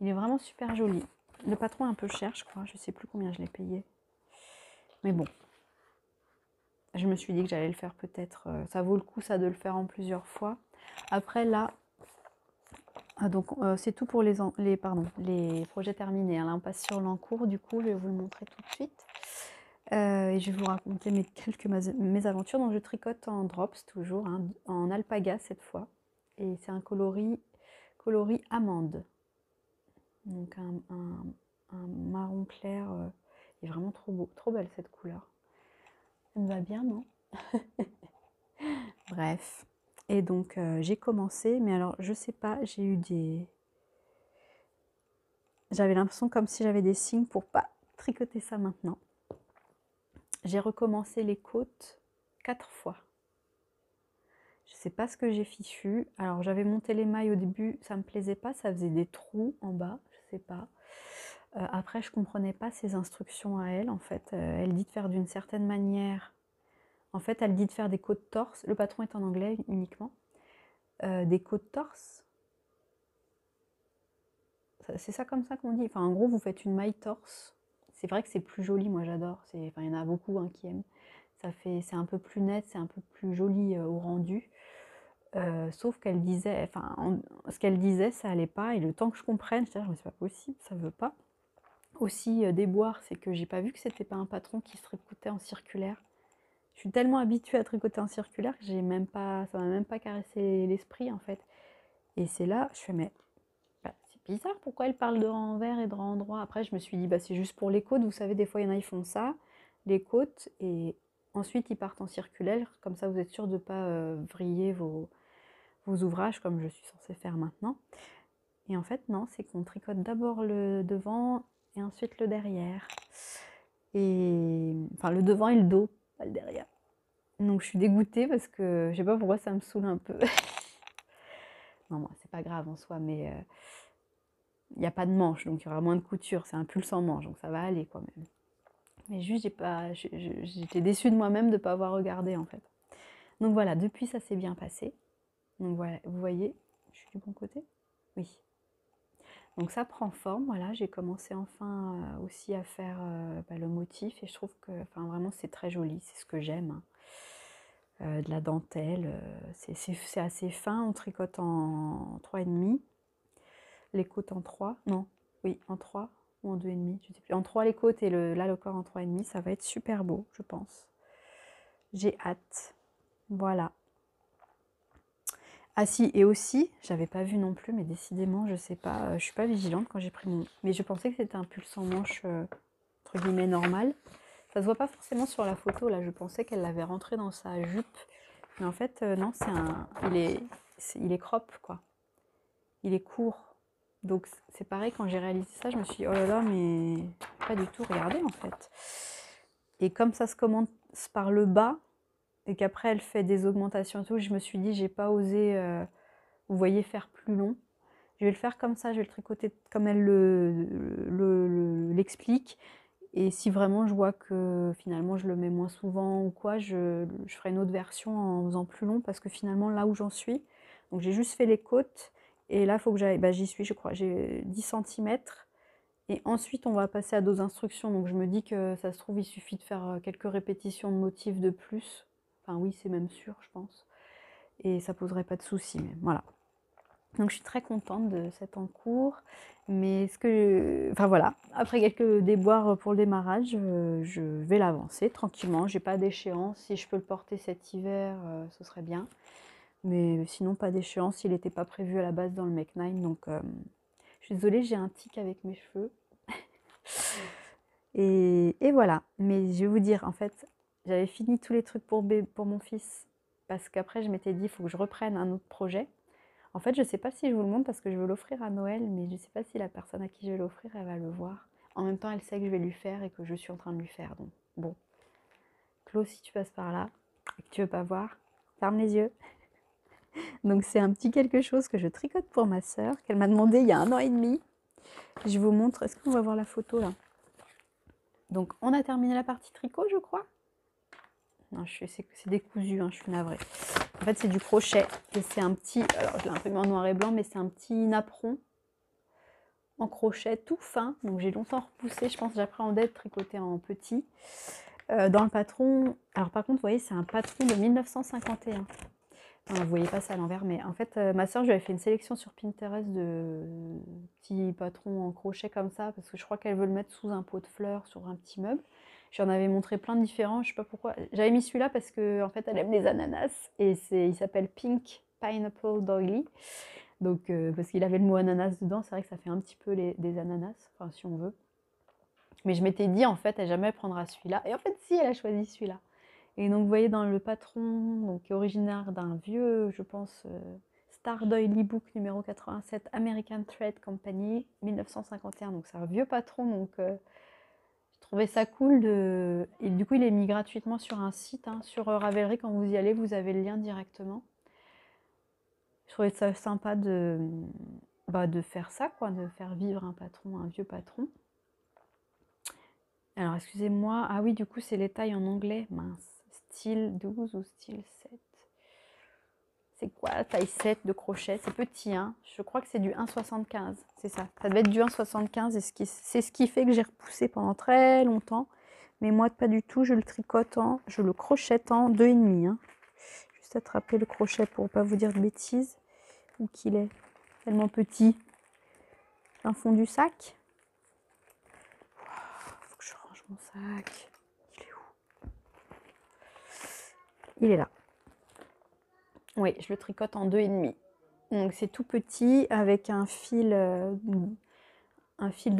il est vraiment super joli. Le patron est un peu cher, je crois, je sais plus combien je l'ai payé. Mais bon, je me suis dit que j'allais le faire peut-être, ça vaut le coup ça de le faire en plusieurs fois. Après là, donc c'est tout pour les projets terminés. Hein. Là on passe sur l'encours, du coup je vais vous le montrer tout de suite. Et je vais vous raconter quelques mésaventures. Donc je tricote en drops toujours, hein, en alpaga cette fois. Et c'est un coloris amande. Donc un marron clair. Il est vraiment trop beau, trop belle cette couleur. Ça me va bien, non? Bref. Et donc j'ai commencé, mais alors je sais pas, j'ai eu des... J'avais l'impression comme si j'avais des signes pour pas tricoter ça maintenant. J'ai recommencé les côtes 4 fois. Je sais pas ce que j'ai fichu. Alors j'avais monté les mailles au début, ça me plaisait pas, ça faisait des trous en bas, je sais pas. Après je comprenais pas ses instructions à elle en fait. Elle dit de faire d'une certaine manière. En fait elle dit de faire des côtes torse. Le patron est en anglais uniquement. Des côtes torse. C'est ça comme ça qu'on dit. Enfin en gros vous faites une maille torse. C'est vrai que c'est plus joli, moi j'adore. Enfin il y en a beaucoup hein, qui aiment. C'est un peu plus net, c'est un peu plus joli au rendu. Sauf qu'elle disait, enfin, ce qu'elle disait, ça allait pas. Et le temps que je comprenne, c'est pas possible, ça veut pas. Aussi, déboire, c'est que j'ai pas vu que c'était pas un patron qui se tricotait en circulaire. Je suis tellement habituée à tricoter en circulaire que ça m'a même pas caressé l'esprit en fait. Et c'est là, je fais mais c'est bizarre, pourquoi elle parle de rang envers et de rang droit. Après, je me suis dit c'est juste pour les côtes. Vous savez, des fois il y en a ils font ça, les côtes, et ensuite ils partent en circulaire. Comme ça, vous êtes sûr de pas vriller vos ouvrages comme je suis censée faire maintenant. Et en fait non, c'est qu'on tricote d'abord le devant et ensuite le derrière. Et enfin le devant et le dos, pas le derrière. Donc je suis dégoûtée parce que je sais pas pourquoi ça me saoule un peu. Non, bon, c'est pas grave en soi, mais il n'y a pas de manche, donc il y aura moins de couture. C'est un pull sans manche, donc ça va aller quand même. Mais juste, j'étais déçue de moi-même de ne pas avoir regardé en fait. Donc voilà, depuis ça s'est bien passé. Donc voilà, vous voyez, je suis du bon côté? Oui. Donc ça prend forme, voilà, j'ai commencé enfin aussi à faire le motif et je trouve que vraiment c'est très joli, c'est ce que j'aime. Hein. De la dentelle, c'est assez fin, on tricote en 3,5. Les côtes en 3, non, oui, en 3 ou en 2,5, je sais plus. En 3 les côtes et là le corps en 3,5, ça va être super beau, je pense. J'ai hâte, voilà. Ah si, et aussi, j'avais pas vu non plus, mais décidément, je sais pas, je suis pas vigilante quand j'ai pris mon... Mais je pensais que c'était un pull sans manche, entre guillemets, normal. Ça se voit pas forcément sur la photo, là, je pensais qu'elle l'avait rentré dans sa jupe. Mais en fait, non, il est crop, quoi. Il est court. Donc c'est pareil, quand j'ai réalisé ça, je me suis dit, oh là là, mais pas du tout, regardez en fait. Et comme ça se commence par le bas, et qu'après elle fait des augmentations et tout, je me suis dit, j'ai pas osé, vous voyez, faire plus long. Je vais le faire comme ça, je vais le tricoter comme elle l'explique. Et si vraiment je vois que finalement je le mets moins souvent ou quoi, je ferai une autre version en faisant plus long parce que finalement là où j'en suis, donc j'ai juste fait les côtes et là il faut que j'aille, j'y suis je crois, j'ai 10 cm et ensuite on va passer à d'autres instructions. Donc je me dis que ça se trouve il suffit de faire quelques répétitions de motifs de plus. Enfin oui, c'est même sûr je pense. Et ça poserait pas de soucis, mais voilà. Donc je suis très contente de cet en cours, mais enfin voilà, après quelques déboires pour le démarrage, je vais l'avancer tranquillement, j'ai pas d'échéance, si je peux le porter cet hiver, ce serait bien, mais sinon pas d'échéance, il n'était pas prévu à la base dans le Make 9, donc je suis désolée, j'ai un tic avec mes cheveux, et voilà, mais je vais vous dire, en fait, j'avais fini tous les trucs pour mon fils, parce qu'après je m'étais dit, il faut que je reprenne un autre projet. En fait, je ne sais pas si je vous le montre parce que je veux l'offrir à Noël, mais je ne sais pas si la personne à qui je vais l'offrir, elle va le voir. En même temps, elle sait que je vais lui faire et que je suis en train de lui faire. Donc, bon. Claude, si tu passes par là et que tu veux pas voir, ferme les yeux. Donc, c'est un petit quelque chose que je tricote pour ma sœur, qu'elle m'a demandé il y a 1 an et demi. Je vous montre. Est-ce qu'on va voir la photo là? Donc, on a terminé la partie tricot, je crois. Non, c'est décousu, hein, je suis navrée. En fait, c'est du crochet. Et c'est un petit... Alors, je l'ai imprimé en noir et blanc, mais c'est un petit napperon en crochet tout fin, donc j'ai longtemps repoussé, je pense que j'appréhendais de tricoter en petit. Dans le patron, alors par contre vous voyez c'est un patron de 1951. Enfin, vous voyez pas ça à l'envers, mais en fait ma soeur je lui avais fait une sélection sur Pinterest de petits patrons en crochet comme ça, parce que je crois qu'elle veut le mettre sous un pot de fleurs, sur un petit meuble. J'en avais montré plein de différents, je sais pas pourquoi. J'avais mis celui-là parce que en fait elle aime les ananas, et il s'appelle Pink Pineapple Doily. Donc, parce qu'il avait le mot ananas dedans, c'est vrai que ça fait un petit peu des ananas, enfin si on veut. Mais je m'étais dit, en fait, elle jamais prendra celui-là. Et en fait, si, elle a choisi celui-là. Et donc, vous voyez, dans le patron, donc, qui est originaire d'un vieux, je pense, Star Doily Book numéro 87, American Thread Company, 1951. Donc, c'est un vieux patron, donc je trouvais ça cool de... Et du coup, il est mis gratuitement sur un site, hein, sur Ravelry. Quand vous y allez, vous avez le lien directement. Je trouvais ça sympa de faire ça, quoi, de faire vivre un patron, un vieux patron. Alors, excusez-moi. Ah oui, du coup, c'est les tailles en anglais. Mince. Style 12 ou style 7. C'est quoi? Taille 7 de crochet. C'est petit, hein. Je crois que c'est du 1,75. C'est ça. Ça devait être du 1,75. Et c'est ce qui fait que j'ai repoussé pendant très longtemps. Mais moi, pas du tout. Je le tricote je le crochette en 2,5. Hein. Juste attraper le crochet pour ne pas vous dire de bêtises. Où qu'il est? Tellement petit. Un fond du sac. Faut que je range mon sac. Il est où? Il est là. Oui, je le tricote en 2,5. Donc c'est tout petit avec un fil de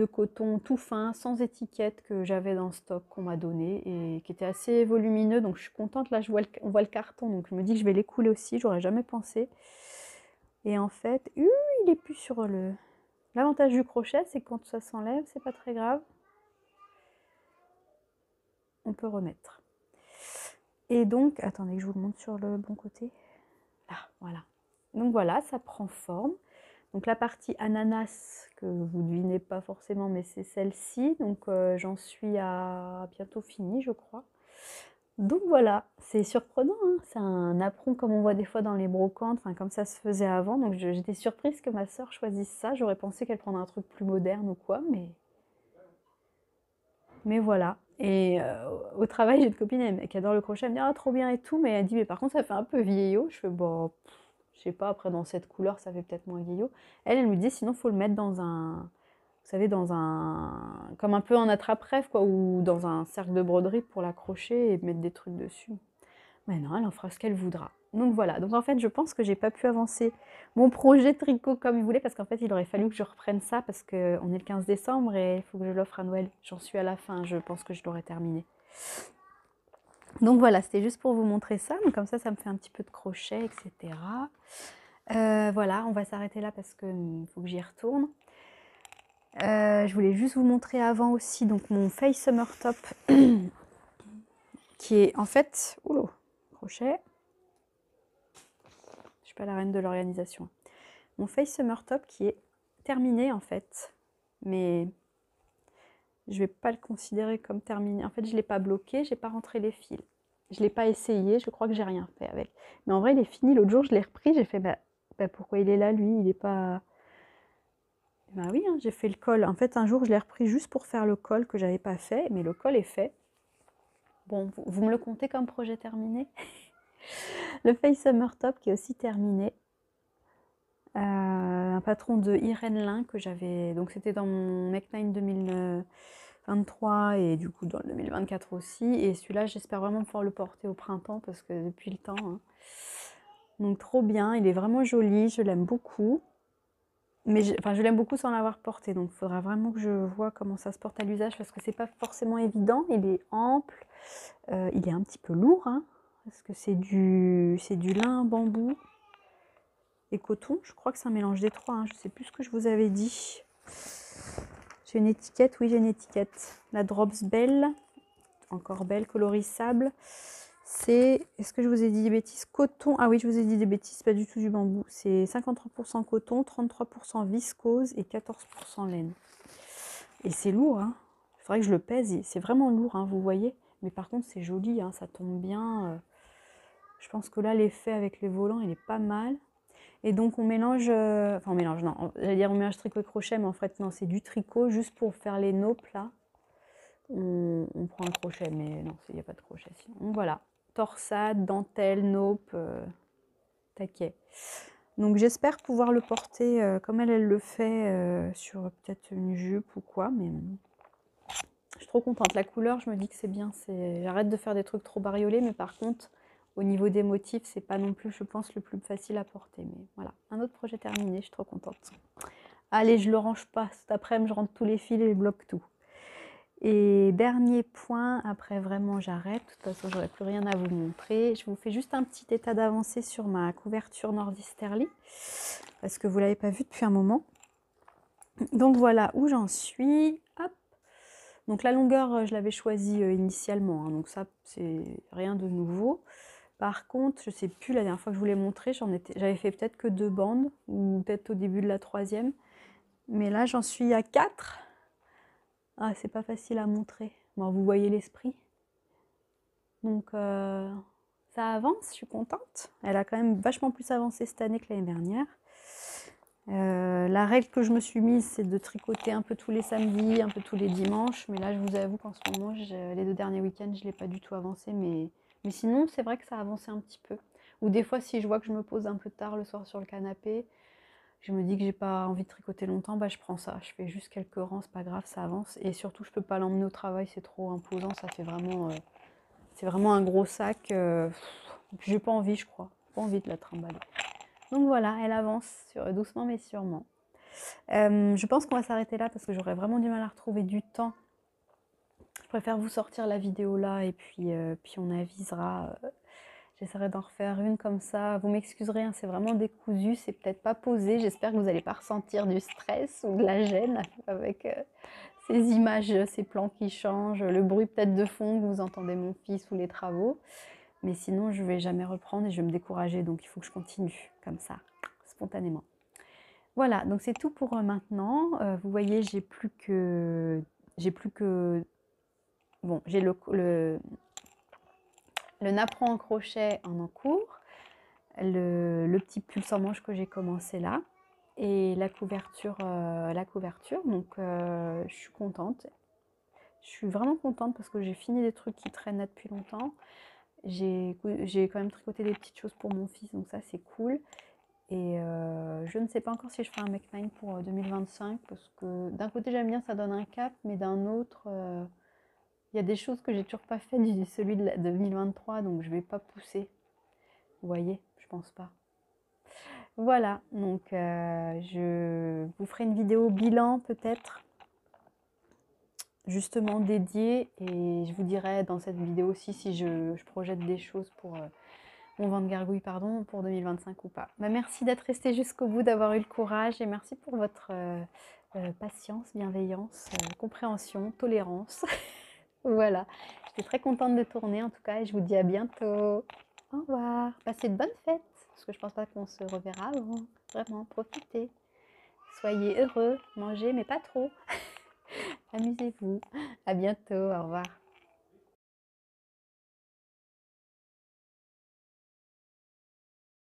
coton tout fin, sans étiquette que j'avais dans le stock qu'on m'a donné et qui était assez volumineux. Donc je suis contente. Là, on voit le carton, donc je me dis que je vais l'écouler aussi. J'aurais jamais pensé. Et en fait, il est plus sur le... L'avantage du crochet, c'est que quand ça s'enlève, c'est pas très grave. On peut remettre. Et donc, attendez que je vous le montre sur le bon côté. Là, voilà. Donc voilà, ça prend forme. Donc la partie ananas, que vous ne devinez pas forcément, mais c'est celle-ci. Donc j'en suis à bientôt fini, je crois. Donc voilà, c'est surprenant, hein, c'est un apron comme on voit des fois dans les brocantes, enfin, comme ça se faisait avant. Donc j'étais surprise que ma sœur choisisse ça. J'aurais pensé qu'elle prendrait un truc plus moderne ou quoi, mais voilà. Et au travail, j'ai une copine qui adore le crochet. Elle me dit: ah, trop bien et tout. Mais elle dit: mais par contre, ça fait un peu vieillot. Je fais: bon, je sais pas, après, dans cette couleur, ça fait peut-être moins vieillot. Elle me dit: sinon, il faut le mettre dans un, vous savez, dans un, comme un peu en attrape-rêve, quoi, ou dans un cercle de broderie pour l'accrocher et mettre des trucs dessus. Mais non, elle en fera ce qu'elle voudra. Donc voilà, donc en fait, je pense que j'ai pas pu avancer mon projet tricot comme il voulait, parce qu'en fait, il aurait fallu que je reprenne ça, parce qu'on est le 15 décembre et il faut que je l'offre à Noël. J'en suis à la fin, je pense que je l'aurai terminé. Donc voilà, c'était juste pour vous montrer ça. Donc comme ça me fait un petit peu de crochet, etc. Voilà, on va s'arrêter là parce qu'il faut que j'y retourne. Je voulais juste vous montrer avant aussi donc mon Faye Summer Top qui est en fait, oulou, crochet. Je suis pas la reine de l'organisation. Mon Faye Summer Top qui est terminé en fait, mais je vais pas le considérer comme terminé. En fait, je l'ai pas bloqué, j'ai pas rentré les fils. Je l'ai pas essayé, je crois que j'ai rien fait avec. Mais en vrai, il est fini. L'autre jour, je l'ai repris, j'ai fait bah pourquoi il est là lui, il est pas. Bah oui, hein, j'ai fait le col. En fait, un jour, je l'ai repris juste pour faire le col que j'avais pas fait, mais le col est fait. Bon, vous me le comptez comme projet terminé. Le Faye Summer Top qui est aussi terminé. Un patron de Irène Lin que j'avais, donc c'était dans mon Make 9 2023 et du coup dans le 2024 aussi. Et celui-là, j'espère vraiment pouvoir le porter au printemps parce que depuis le temps. Hein. Donc trop bien, il est vraiment joli, je l'aime beaucoup. Mais je l'aime beaucoup sans l'avoir porté, donc il faudra vraiment que je vois comment ça se porte à l'usage parce que c'est pas forcément évident. Il est ample, il est un petit peu lourd, hein, parce que c'est du lin bambou et coton. Je crois que c'est un mélange des trois, hein, je sais plus ce que je vous avais dit. J'ai une étiquette, oui j'ai une étiquette. La Drops Belle, encore belle, colorissable. C'est, est-ce que je vous ai dit des bêtises? Coton, ah oui je vous ai dit des bêtises, pas du tout du bambou. C'est 53% coton, 33% viscose et 14% laine. Et c'est lourd, hein. Il faudrait que je le pèse, c'est vraiment lourd, hein, vous voyez. Mais par contre c'est joli, hein, ça tombe bien. Je pense que là l'effet avec les volants il est pas mal. Et donc on mélange, enfin on mélange, non, j'allais dire on mélange tricot et crochet, mais en fait non, c'est du tricot juste pour faire les naupes là. On prend un crochet, mais non, il n'y a pas de crochet sinon. Donc voilà, torsade, dentelle, naupe, taquet. Donc j'espère pouvoir le porter comme elle le fait sur peut-être une jupe ou quoi, mais je suis trop contente. La couleur, je me dis que c'est bien, j'arrête de faire des trucs trop bariolés, mais par contre, au niveau des motifs, c'est pas non plus, je pense, le plus facile à porter. Mais voilà, un autre projet terminé, je suis trop contente. Allez, je le range pas, cet après-midi, je rentre tous les fils et je bloque tout. Et dernier point, après vraiment j'arrête, de toute façon j'aurai plus rien à vous montrer. Je vous fais juste un petit état d'avancée sur ma couverture Nordisterly, parce que vous ne l'avez pas vu depuis un moment. Donc voilà où j'en suis. Hop. Donc la longueur, je l'avais choisie initialement, hein, donc ça c'est rien de nouveau. Par contre, je ne sais plus, la dernière fois que je vous l'ai montré, j'avais fait peut-être que 2 bandes, ou peut-être au début de la 3e. Mais là j'en suis à 4. Ah, c'est pas facile à montrer. Bon, vous voyez l'esprit. Donc, ça avance, je suis contente. Elle a quand même vachement plus avancé cette année que l'année dernière. La règle que je me suis mise, c'est de tricoter un peu tous les samedis, un peu tous les dimanches. Mais là, je vous avoue qu'en ce moment, les 2 derniers week-ends, je ne l'ai pas du tout avancé. Mais sinon, c'est vrai que ça a avancé un petit peu. Ou des fois, si je vois que je me pose un peu tard le soir sur le canapé, je me dis que j'ai pas envie de tricoter longtemps, bah je prends ça. Je fais juste quelques rangs, c'est pas grave, ça avance. Et surtout, je peux pas l'emmener au travail, c'est trop imposant. Ça fait vraiment, c'est vraiment un gros sac. J'ai pas envie, je crois. Pas envie de la trimballer. Donc voilà, elle avance doucement mais sûrement. Je pense qu'on va s'arrêter là parce que j'aurais vraiment du mal à retrouver du temps. Je préfère vous sortir la vidéo là et puis on avisera. J'essaierai d'en refaire une comme ça. Vous m'excuserez, hein, c'est vraiment décousu, c'est peut-être pas posé. J'espère que vous n'allez pas ressentir du stress ou de la gêne avec ces images, ces plans qui changent, le bruit peut-être de fond que vous entendez mon fils ou les travaux. Mais sinon, je ne vais jamais reprendre et je vais me décourager, donc il faut que je continue comme ça. spontanément. Voilà, donc c'est tout pour maintenant. Vous voyez, j'ai plus que bon, j'ai le napperon en crochet en cours, le petit pull sans manche que j'ai commencé là, et la couverture. Donc je suis contente. Je suis vraiment contente parce que j'ai fini des trucs qui traînaient depuis longtemps. J'ai quand même tricoté des petites choses pour mon fils, donc ça c'est cool. Et je ne sais pas encore si je ferai un Make Mine pour 2025 parce que d'un côté j'aime bien, ça donne un cap, mais d'un autre, il y a des choses que j'ai toujours pas fait du celui de 2023, donc je vais pas pousser. Vous voyez, je pense pas. Voilà, donc je vous ferai une vidéo bilan peut-être, justement dédiée, et je vous dirai dans cette vidéo aussi si je projette des choses pour mon vent de gargouille, pardon, pour 2025 ou pas. Bah, merci d'être resté jusqu'au bout, d'avoir eu le courage, et merci pour votre patience, bienveillance, compréhension, tolérance. Voilà, j'étais très contente de tourner en tout cas, et je vous dis à bientôt. Au revoir, passez de bonnes fêtes, parce que je pense pas qu'on se reverra avant. Vraiment, profitez. Soyez heureux, mangez, mais pas trop. Amusez-vous. À bientôt, au revoir.